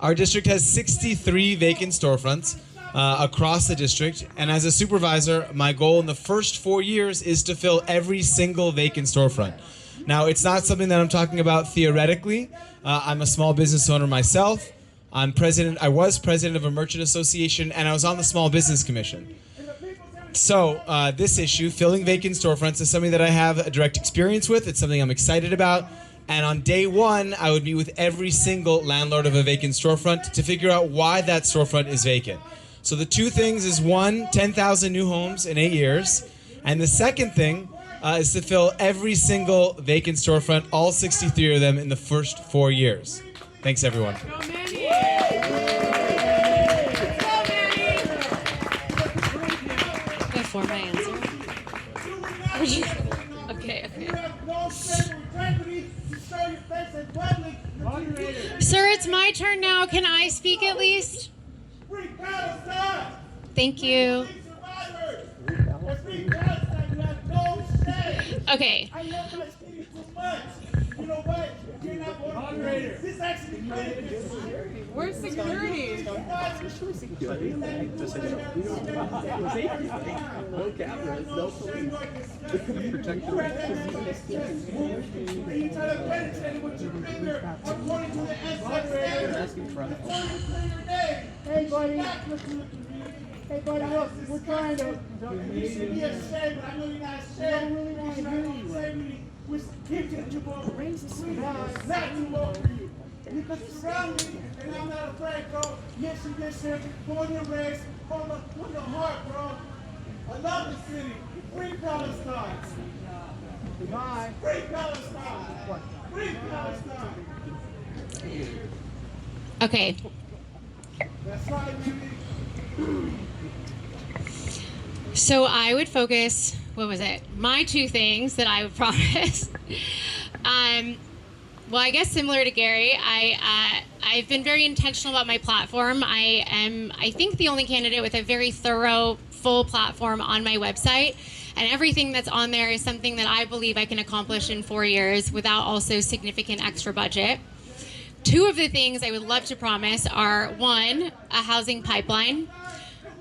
has 63 vacant storefronts across the district. And as a supervisor, my goal in the first 4 years is to fill every single vacant storefront. Now, it's not something that I'm talking about theoretically. I'm a small business owner myself. I was president of a merchant association, and I was on the Small Business Commission. So this issue, filling vacant storefronts, is something that I have a direct experience with. It's something I'm excited about. And on day 1, I would meet with every single landlord of a vacant storefront to figure out why that storefront is vacant. So the 2 things is 1, 10,000 new homes in 8 years. And the second thing is to fill every single vacant storefront, all 63 of them, in the first 4 years. Thanks, everyone. Before my answer. Okay. Sir, it's my turn now. Can I speak at least? Thank you. Okay. Where's security? No cameras, no police. Protect the Hey, buddy. Hey, buddy, look, we're trying to. You should be ashamed, but I know you're not ashamed. I don't really want to hear you. We're kicking you for not too low for you. You can surround me, and I'm not afraid, bro. Yes, sir. Born and raised, from the heart, bro. I love the city. Free Palestine. Goodbye. Free Palestine. Free Palestine. Okay. That's right, baby. So I would focus, what was it? My 2 things that I would promise. Well, I guess similar to Gary, I've been very intentional about my platform. I think, the only candidate with a very thorough, full platform on my website. And everything that's on there is something that I believe I can accomplish in 4 years without also significant extra budget. Two of the things I would love to promise are, one, a housing pipeline.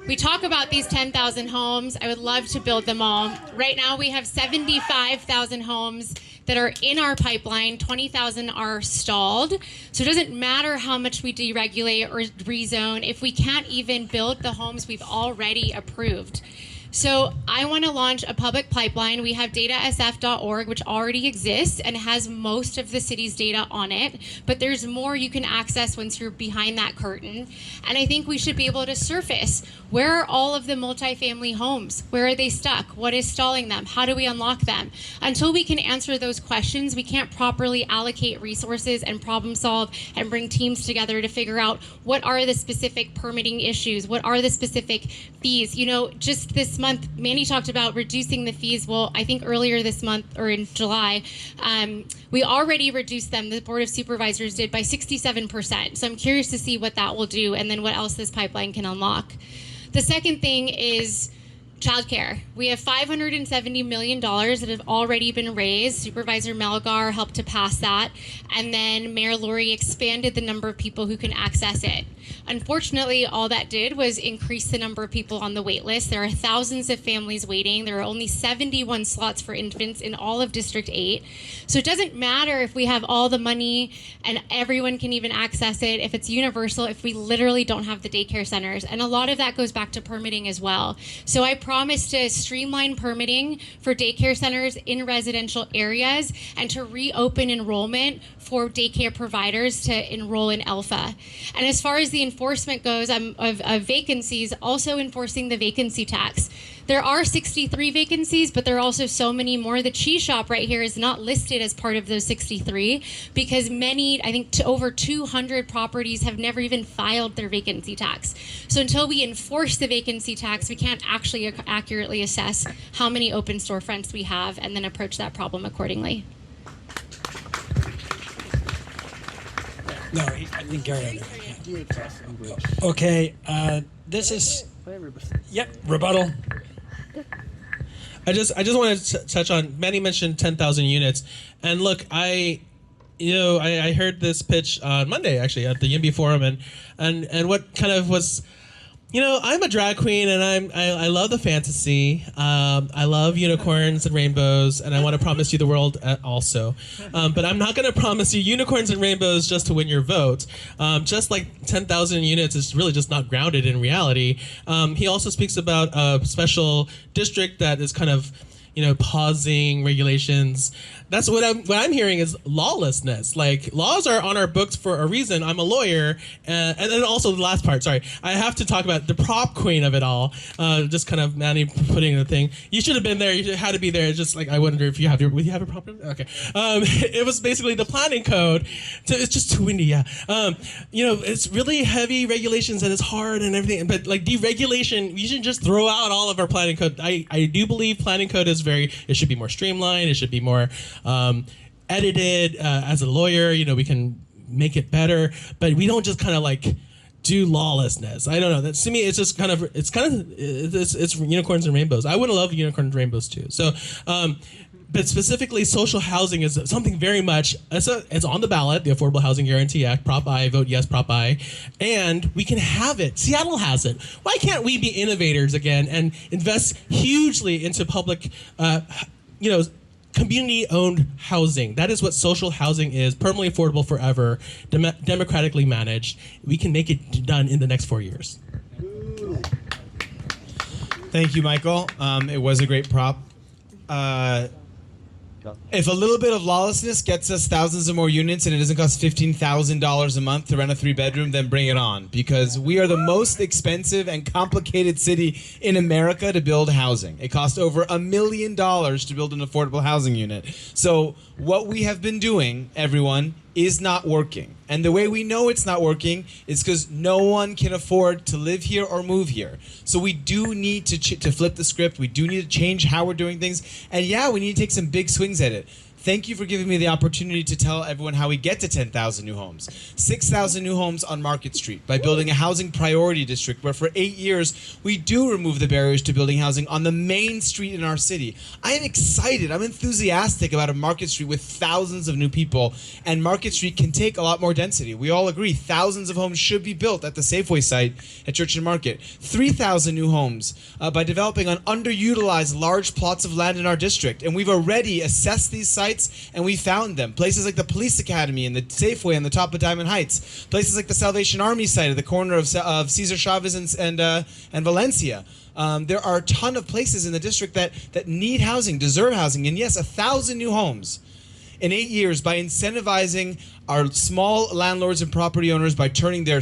We talk about these 10,000 homes. I would love to build them all. Right now we have 75,000 homes that are in our pipeline. 20,000 are stalled. So it doesn't matter how much we deregulate or rezone if we can't even build the homes we've already approved. So I want to launch a public pipeline. We have datasf.org, which already exists and has most of the city's data on it, but there's more you can access once you're behind that curtain. And I think we should be able to surface, where are all of the multifamily homes? Where are they stuck? What is stalling them? How do we unlock them? Until we can answer those questions, we can't properly allocate resources and problem solve and bring teams together to figure out what are the specific permitting issues, what are the specific fees. You know, just this month, Manny talked about reducing the fees. Well, I think earlier this month or in July, we already reduced them. The Board of Supervisors did by 67%. So I'm curious to see what that will do and then what else this pipeline can unlock. The second thing is childcare. We have $570 million that have already been raised. Supervisor Melgar helped to pass that. And then Mayor Lori expanded the number of people who can access it. Unfortunately, all that did was increase the number of people on the wait list. There are thousands of families waiting. There are only 71 slots for infants in all of District 8. So it doesn't matter if we have all the money and everyone can even access it, if it's universal, if we literally don't have the daycare centers. And a lot of that goes back to permitting as well. So I promise to streamline permitting for daycare centers in residential areas and to reopen enrollment for daycare providers to enroll in Alpha. And as far as the enforcement goes of vacancies, also enforcing the vacancy tax. There are 63 vacancies, but there are also so many more. The cheese shop right here is not listed as part of those 63 because many, I think over 200 properties have never even filed their vacancy tax. So until we enforce the vacancy tax, we can't actually accurately assess how many open storefronts we have and then approach that problem accordingly. No, I think Gary. Okay, this is. Yep, rebuttal. I just want to touch on, Manny mentioned 10,000 units, and look, I heard this pitch on Monday actually at the YIMBY Forum, and what kind of was, I'm a drag queen and I love the fantasy. I love unicorns and rainbows, and I want to promise you the world also. But I'm not going to promise you unicorns and rainbows just to win your vote. Just like 10,000 units is really just not grounded in reality. He also speaks about a special district that is kind of, pausing regulations. That's what I'm hearing is lawlessness. Like, laws are on our books for a reason. I'm a lawyer, and then also the last part. Sorry, I have to talk about the prop queen of it all. Just kind of Manny putting the thing. You should have been there. You had to be there. It's just like I wonder if you have would you have a prop? Okay. It was basically the planning code. It's just too windy. Yeah. It's really heavy regulations and it's hard and everything. But like deregulation, you should just throw out all of our planning code. I do believe planning code is it should be more streamlined. It should be more edited. As a lawyer, we can make it better, but we don't just kind of like do lawlessness. I don't know. That to me, it's just it's unicorns and rainbows. I would love unicorns and rainbows too. So, but specifically, social housing is something very much. It's on the ballot. The Affordable Housing Guarantee Act, Prop I. Vote yes, Prop I, and we can have it. Seattle has it. Why can't we be innovators again and invest hugely into public, community-owned housing? That is what social housing is, permanently affordable forever, democratically managed. We can make it done in the next 4 years. Thank you, Michael. It was a great prop. If a little bit of lawlessness gets us thousands of more units and it doesn't cost $15,000 a month to rent a 3-bedroom, then bring it on. Because we are the most expensive and complicated city in America to build housing. It costs over $1 million to build an affordable housing unit. So what we have been doing, everyone, is not working. And the way we know it's not working is because no one can afford to live here or move here. So we do need to flip the script. We do need to change how we're doing things. And yeah, we need to take some big swings at it. Thank you for giving me the opportunity to tell everyone how we get to 10,000 new homes. 6,000 new homes on Market Street by building a housing priority district where for 8 years we do remove the barriers to building housing on the main street in our city. I am excited, I'm enthusiastic about a Market Street with thousands of new people, and Market Street can take a lot more density. We all agree thousands of homes should be built at the Safeway site at Church and Market. 3,000 new homes by developing on underutilized large plots of land in our district, and we've already assessed these sites and we found them. Places like the Police Academy and the Safeway on the top of Diamond Heights. Places like the Salvation Army site at the corner of Cesar Chavez and Valencia. There are a ton of places in the district that need housing, deserve housing, and yes, 1,000 new homes in 8 years by incentivizing our small landlords and property owners by turning their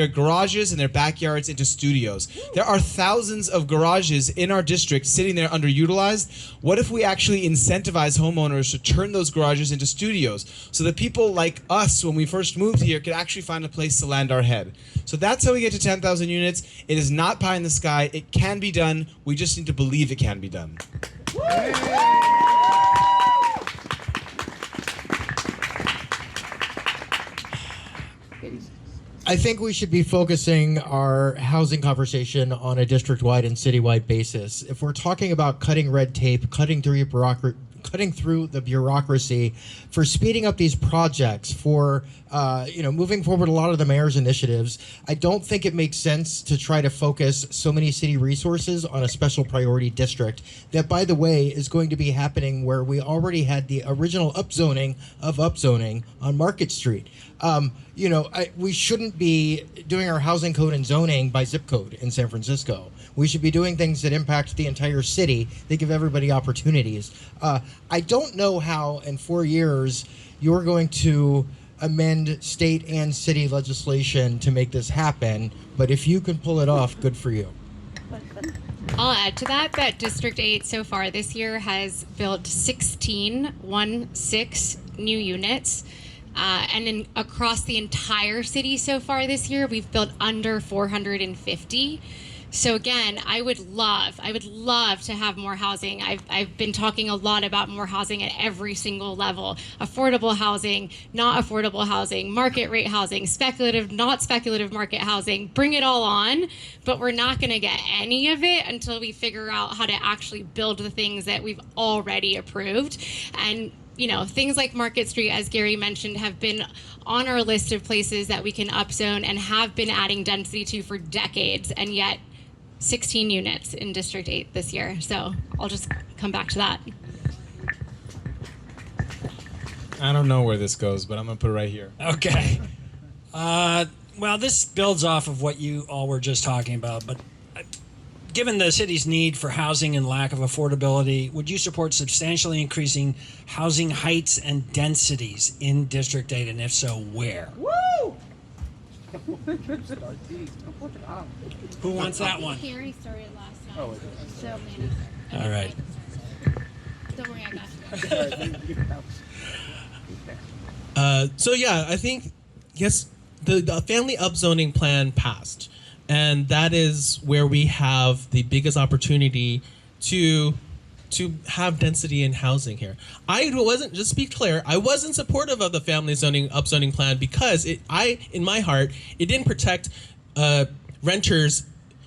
garages and their backyards into studios. There are thousands of garages in our district sitting there underutilized. What if we actually incentivize homeowners to turn those garages into studios so that people like us, when we first moved here, could actually find a place to land our head? So that's how we get to 10,000 units. It is not pie in the sky. It can be done. We just need to believe it can be done. I think we should be focusing our housing conversation on a district-wide and city-wide basis. If we're talking about cutting red tape, cutting through the bureaucracy, for speeding up these projects, for moving forward a lot of the mayor's initiatives, I don't think it makes sense to try to focus so many city resources on a special priority district that, by the way, is going to be happening where we already had the original upzoning on Market Street. We shouldn't be doing our housing code and zoning by zip code in San Francisco. We should be doing things that impact the entire city, that give everybody opportunities. I don't know how in 4 years you're going to amend state and city legislation to make this happen, but if you can pull it off, good for you. I'll add to that District 8 so far this year has built 16 new units. And across the entire city so far this year, we've built under 450. So again, I would love to have more housing. I've been talking a lot about more housing at every single level. Affordable housing, not affordable housing, market rate housing, speculative, not speculative market housing. Bring it all on, but we're not gonna get any of it until we figure out how to actually build the things that we've already approved. And things like Market Street, as Gary mentioned, have been on our list of places that we can upzone and have been adding density to for decades, and yet 16 units in District 8 this year. So I'll just come back to that. I don't know where this goes, but I'm going to put it right here. Okay. Well, this builds off of what you all were just talking about, but given the city's need for housing and lack of affordability, would you support substantially increasing housing heights and densities in District 8, and if so, where? Woo! Who wants that one? Gary started last night. So Manny. All right. Don't worry, I got you. I think, yes, the family upzoning plan passed. And that is where we have the biggest opportunity to have density in housing here. I wasn't, just to be clear, I wasn't supportive of the family upzoning plan because in my heart, it didn't protect renters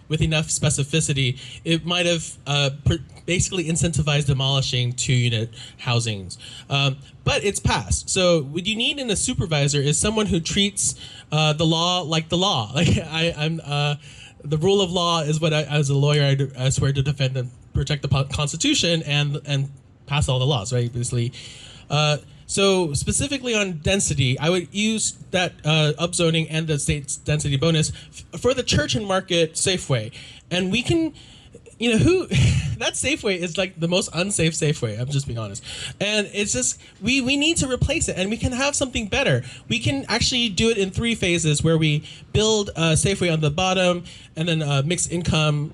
with enough specificity. It might have basically incentivized demolishing 2-unit housings. But it's passed. So what you need in a supervisor is someone who treats the law like the law. Like the rule of law is what as a lawyer, I swear to defend and protect the Constitution and pass all the laws, right? Basically. So specifically on density, I would use that upzoning and the state's density bonus for the Church and Market Safeway. And we can, that Safeway is like the most unsafe Safeway, I'm just being honest. And it's just, we need to replace it and we can have something better. We can actually do it in 3 phases where we build Safeway on the bottom and then mixed income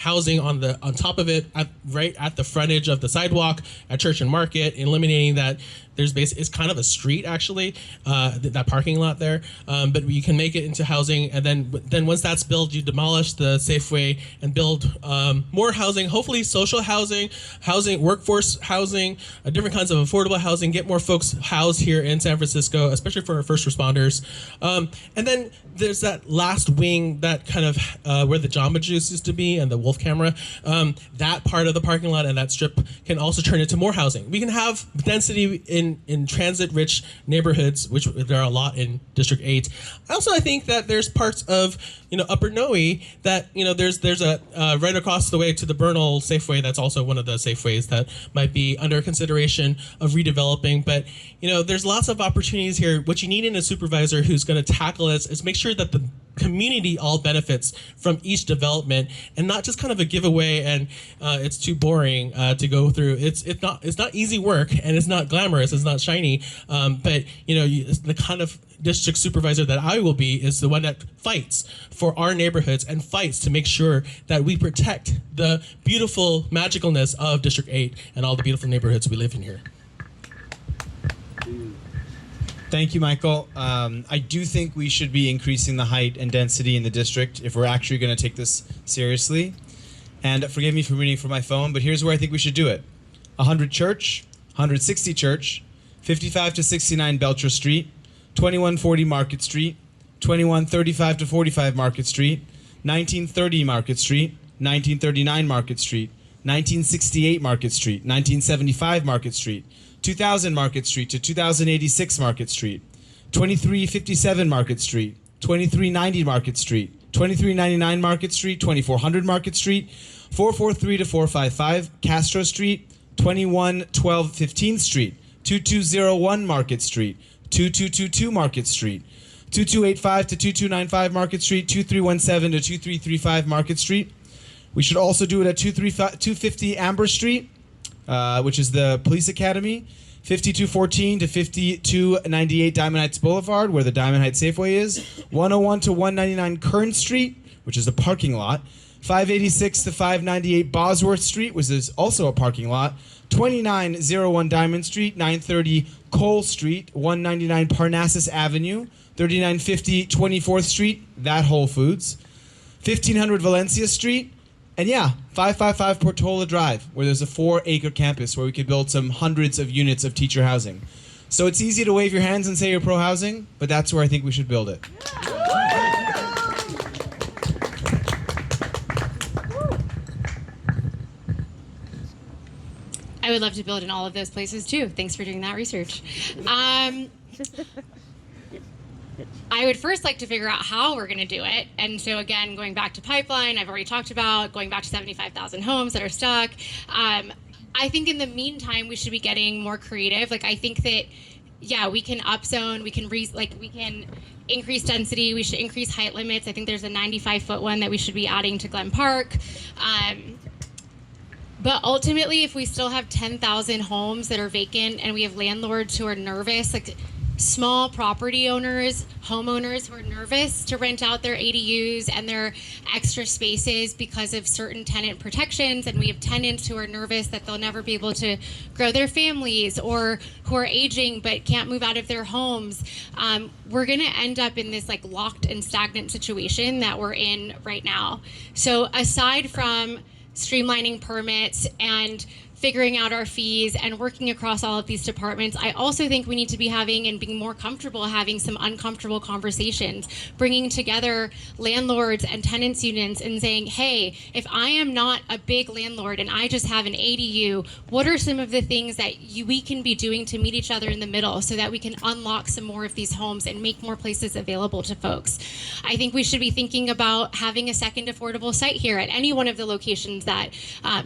housing on top of it, right at the frontage of the sidewalk at Church and Market, eliminating that. It's kind of a street actually, that parking lot there, but you can make it into housing, and then once that's built, you demolish the Safeway and build more housing, hopefully social housing, workforce housing, different kinds of affordable housing, get more folks housed here in San Francisco, especially for our first responders. And then there's that last wing, that kind of where the Jamba Juice used to be and the Wolf Camera, that part of the parking lot and that strip can also turn into more housing. We can have density in transit-rich neighborhoods, which there are a lot in District 8. Also, I think that there's parts of Upper Noe that there's a right across the way to the Bernal Safeway. That's also one of the Safeways that might be under consideration of redeveloping. But there's lots of opportunities here. What you need in a supervisor who's going to tackle this is make sure that the community all benefits from each development, and not just kind of a giveaway and it's too boring to go through. It's not easy work, and it's not glamorous, it's not shiny, but the kind of district supervisor that I will be is the one that fights for our neighborhoods and fights to make sure that we protect the beautiful magicalness of District 8 and all the beautiful neighborhoods we live in here. Thank you, Michael. I do think we should be increasing the height and density in the district if we're actually going to take this seriously. And forgive me for reading from my phone, but here's where I think we should do it. 100 Church, 160 Church, 55 to 69 Belcher Street, 2140 Market Street, 2135 to 45 Market Street, 1930 Market Street, 1939 Market Street, 1968 Market Street, 1975 Market Street, 2000 Market Street to 2086 Market Street, 2357 Market Street, 2390 Market Street, 2399 Market Street, 2400 Market Street, 443 to 455 Castro Street, 2112 15th Street, 2201 Market Street, 2222 Market Street, 2285 to 2295 Market Street, 2317 to 2335 Market Street. We should also do it at 250 Amber Street, which is the police academy, 5214 to 5298 Diamond Heights Boulevard, where the Diamond Heights Safeway is, 101 to 199 Kern Street, which is a parking lot, 586 to 598 Bosworth Street, which is also a parking lot, 2901 Diamond Street, 930 Cole Street, 199 Parnassus Avenue, 3950 24th Street, that Whole Foods, 1500 Valencia Street, and yeah, 555 Portola Drive, where there's a 4-acre campus where we could build some hundreds of units of teacher housing. So it's easy to wave your hands and say you're pro-housing, but that's where I think we should build it. I would love to build in all of those places too. Thanks for doing that research. I would first like to figure out how we're going to do it. And so again, going back to pipeline, I've already talked about going back to 75,000 homes that are stuck. I think in the meantime, we should be getting more creative. Like I think that, yeah, we can upzone, we can increase density, we should increase height limits. I think there's a 95-foot one that we should be adding to Glen Park. But ultimately, if we still have 10,000 homes that are vacant and we have landlords who are nervous, like small property owners, homeowners who are nervous to rent out their ADUs and their extra spaces because of certain tenant protections, and we have tenants who are nervous that they'll never be able to grow their families or who are aging but can't move out of their homes, we're going to end up in this like locked and stagnant situation that we're in right now. So aside from streamlining permits and figuring out our fees and working across all of these departments, I also think we need to be having and being more comfortable having some uncomfortable conversations, bringing together landlords and tenants unions and saying, hey, if I am not a big landlord and I just have an ADU, what are some of the things that we can be doing to meet each other in the middle so that we can unlock some more of these homes and make more places available to folks? I think we should be thinking about having a second affordable site here at any one of the locations that,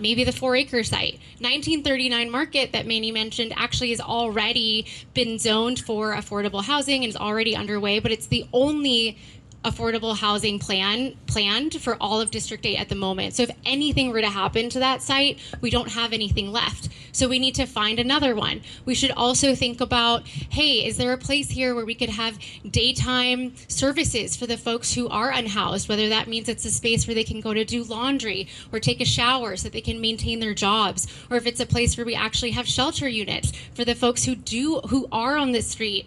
maybe the 4-acre site. 1939 Market that Manny mentioned actually has already been zoned for affordable housing and is already underway, but it's the only affordable housing planned for all of District 8 at the moment. So if anything were to happen to that site, we don't have anything left. So we need to find another one. We should also think about, hey, is there a place here where we could have daytime services for the folks who are unhoused, whether that means it's a space where they can go to do laundry or take a shower so that they can maintain their jobs, or if it's a place where we actually have shelter units for the folks who are on the street.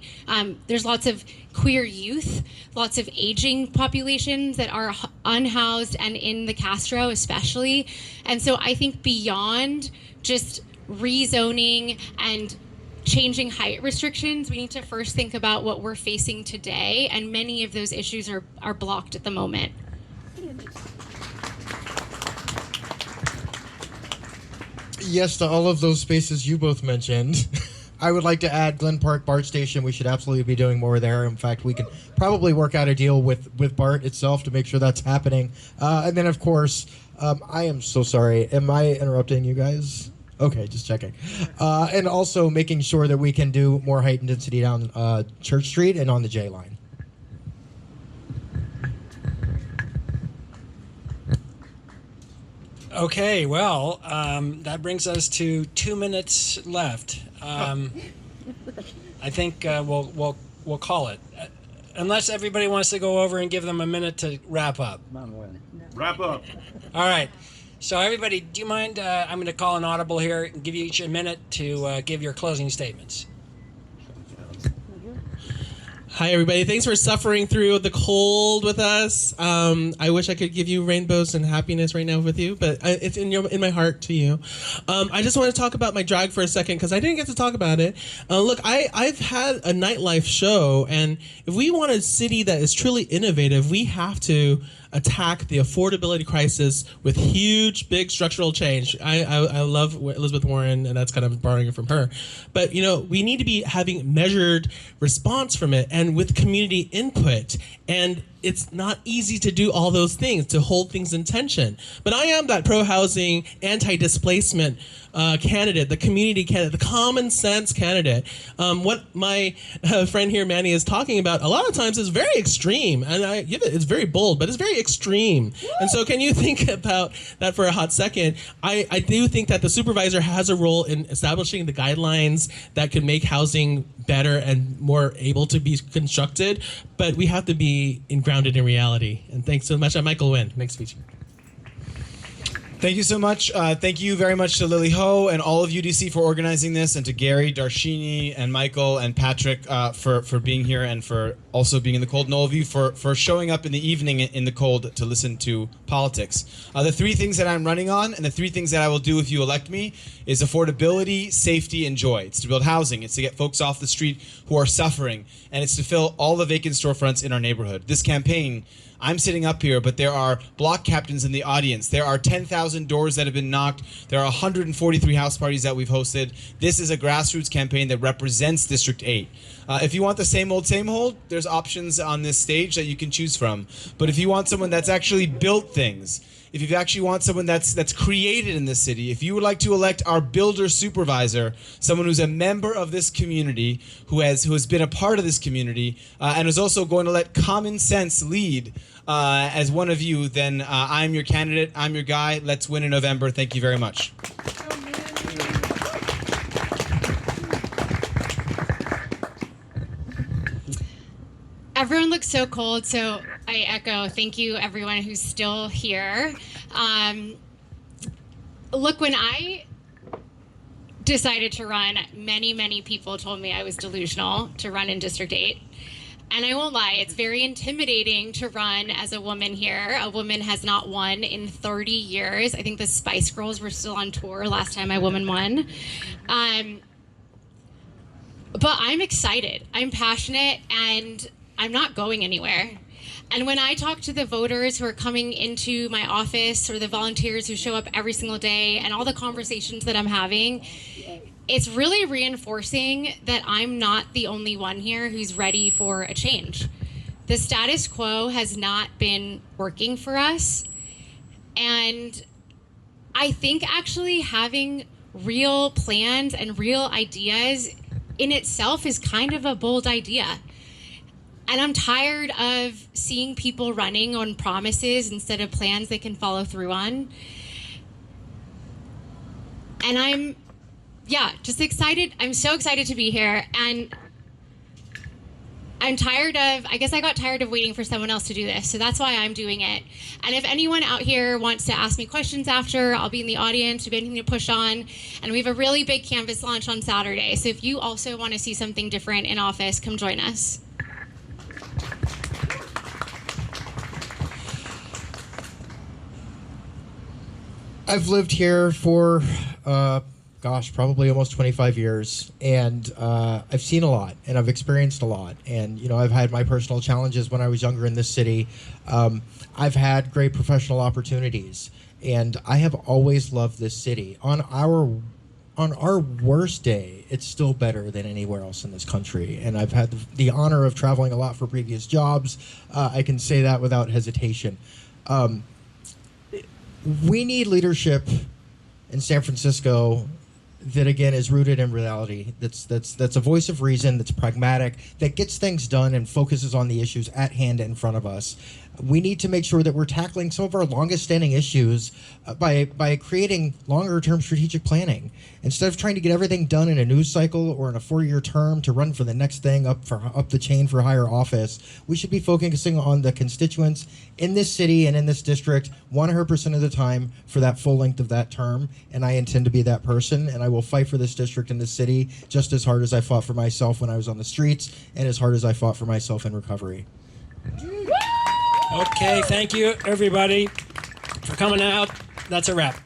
There's lots of queer youth, lots of aging populations that are unhoused, and in the Castro especially. And so I think beyond just rezoning and changing height restrictions, we need to first think about what we're facing today, and many of those issues are blocked at the moment. Yes, to all of those spaces you both mentioned. I would like to add Glen Park BART station. We should absolutely be doing more there. In fact, we can probably work out a deal with BART itself to make sure that's happening. And then, of course, I am so sorry. Am I interrupting you guys? Okay, just checking. And also making sure that we can do more height and density down Church Street and on the J line. Okay, well, that brings us to 2 minutes left. I think we'll call it, unless everybody wants to go over and give them a minute to wrap up. Wrap up. All right. So everybody, do you mind? I'm going to call an audible here and give you each a minute to give your closing statements. Hi, everybody. Thanks for suffering through the cold with us. I wish I could give you rainbows and happiness right now with you, but it's in my heart to you. I just want to talk about my drag for a second because I didn't get to talk about it. Look, I've had a nightlife show, and if we want a city that is truly innovative, we have to attack the affordability crisis with huge, big structural change. I love Elizabeth Warren, and that's kind of borrowing it from her. But, we need to be having measured response from it and with community input. And it's not easy to do all those things, to hold things in tension. But I am that pro-housing, anti-displacement candidate, the community candidate, the common sense candidate. What my friend here, Manny, is talking about a lot of times is very extreme. And I give it, it's very bold, but it's very extreme. And so can you think about that for a hot second? I do think that the supervisor has a role in establishing the guidelines that can make housing better and more able to be constructed, but we have to be grounded in reality. And thanks so much. I'm Michael Nguyen. Next speech. Thank you so much. Thank you very much to Lily Ho and all of UDC for organizing this, and to Gary, Darshini, and Michael, and Patrick for being here, and for also being in the cold, and all of you for showing up in the evening in the cold to listen to politics. The three things that I'm running on, and the three things that I will do if you elect me, is affordability, safety, and joy. It's to build housing. It's to get folks off the street who are suffering, and it's to fill all the vacant storefronts in our neighborhood. This campaign, I'm sitting up here, but there are block captains in the audience. There are 10,000 doors that have been knocked. There are 143 house parties that we've hosted. This is a grassroots campaign that represents District 8. If you want the same old, there's options on this stage that you can choose from. But if you want someone that's actually built things, if you actually want someone that's created in this city, if you would like to elect our builder supervisor, someone who's a member of this community, who has been a part of this community, and is also going to let common sense lead as one of you, then I'm your candidate, I'm your guy. Let's win in November. Thank you very much. Everyone looks so cold, so I echo thank you everyone who's still here. Look, when I decided to run, many people told me I was delusional to run in District 8. And I won't lie, it's very intimidating to run as a woman here. A woman has not won in 30 years. I think the Spice Girls were still on tour last time a woman won. But I'm excited, I'm passionate, and I'm not going anywhere. And when I talk to the voters who are coming into my office, or the volunteers who show up every single day, and all the conversations that I'm having, it's really reinforcing that I'm not the only one here who's ready for a change. The status quo has not been working for us. And I think actually having real plans and real ideas in itself is kind of a bold idea. And I'm tired of seeing people running on promises instead of plans they can follow through on. And I'm just excited. I'm so excited to be here. And I got tired of waiting for someone else to do this. So that's why I'm doing it. And if anyone out here wants to ask me questions after, I'll be in the audience. We have anything to push on. And we have a really big canvas launch on Saturday. So if you also want to see something different in office, come join us. I've lived here for, probably almost 25 years, and I've seen a lot, and I've experienced a lot, and I've had my personal challenges when I was younger in this city. I've had great professional opportunities, and I have always loved this city. On our worst day, it's still better than anywhere else in this country, and I've had the honor of traveling a lot for previous jobs. I can say that without hesitation. We need leadership in San Francisco that, again, is rooted in reality. That's a voice of reason, that's pragmatic, that gets things done and focuses on the issues at hand in front of us. We need to make sure that we're tackling some of our longest standing issues by creating longer term strategic planning. Instead of trying to get everything done in a news cycle or in a 4-year term to run for the next thing up the chain for higher office, we should be focusing on the constituents in this city and in this district 100% of the time for that full length of that term. And I intend to be that person, and I will fight for this district and this city just as hard as I fought for myself when I was on the streets and as hard as I fought for myself in recovery. Okay, thank you, everybody, for coming out. That's a wrap.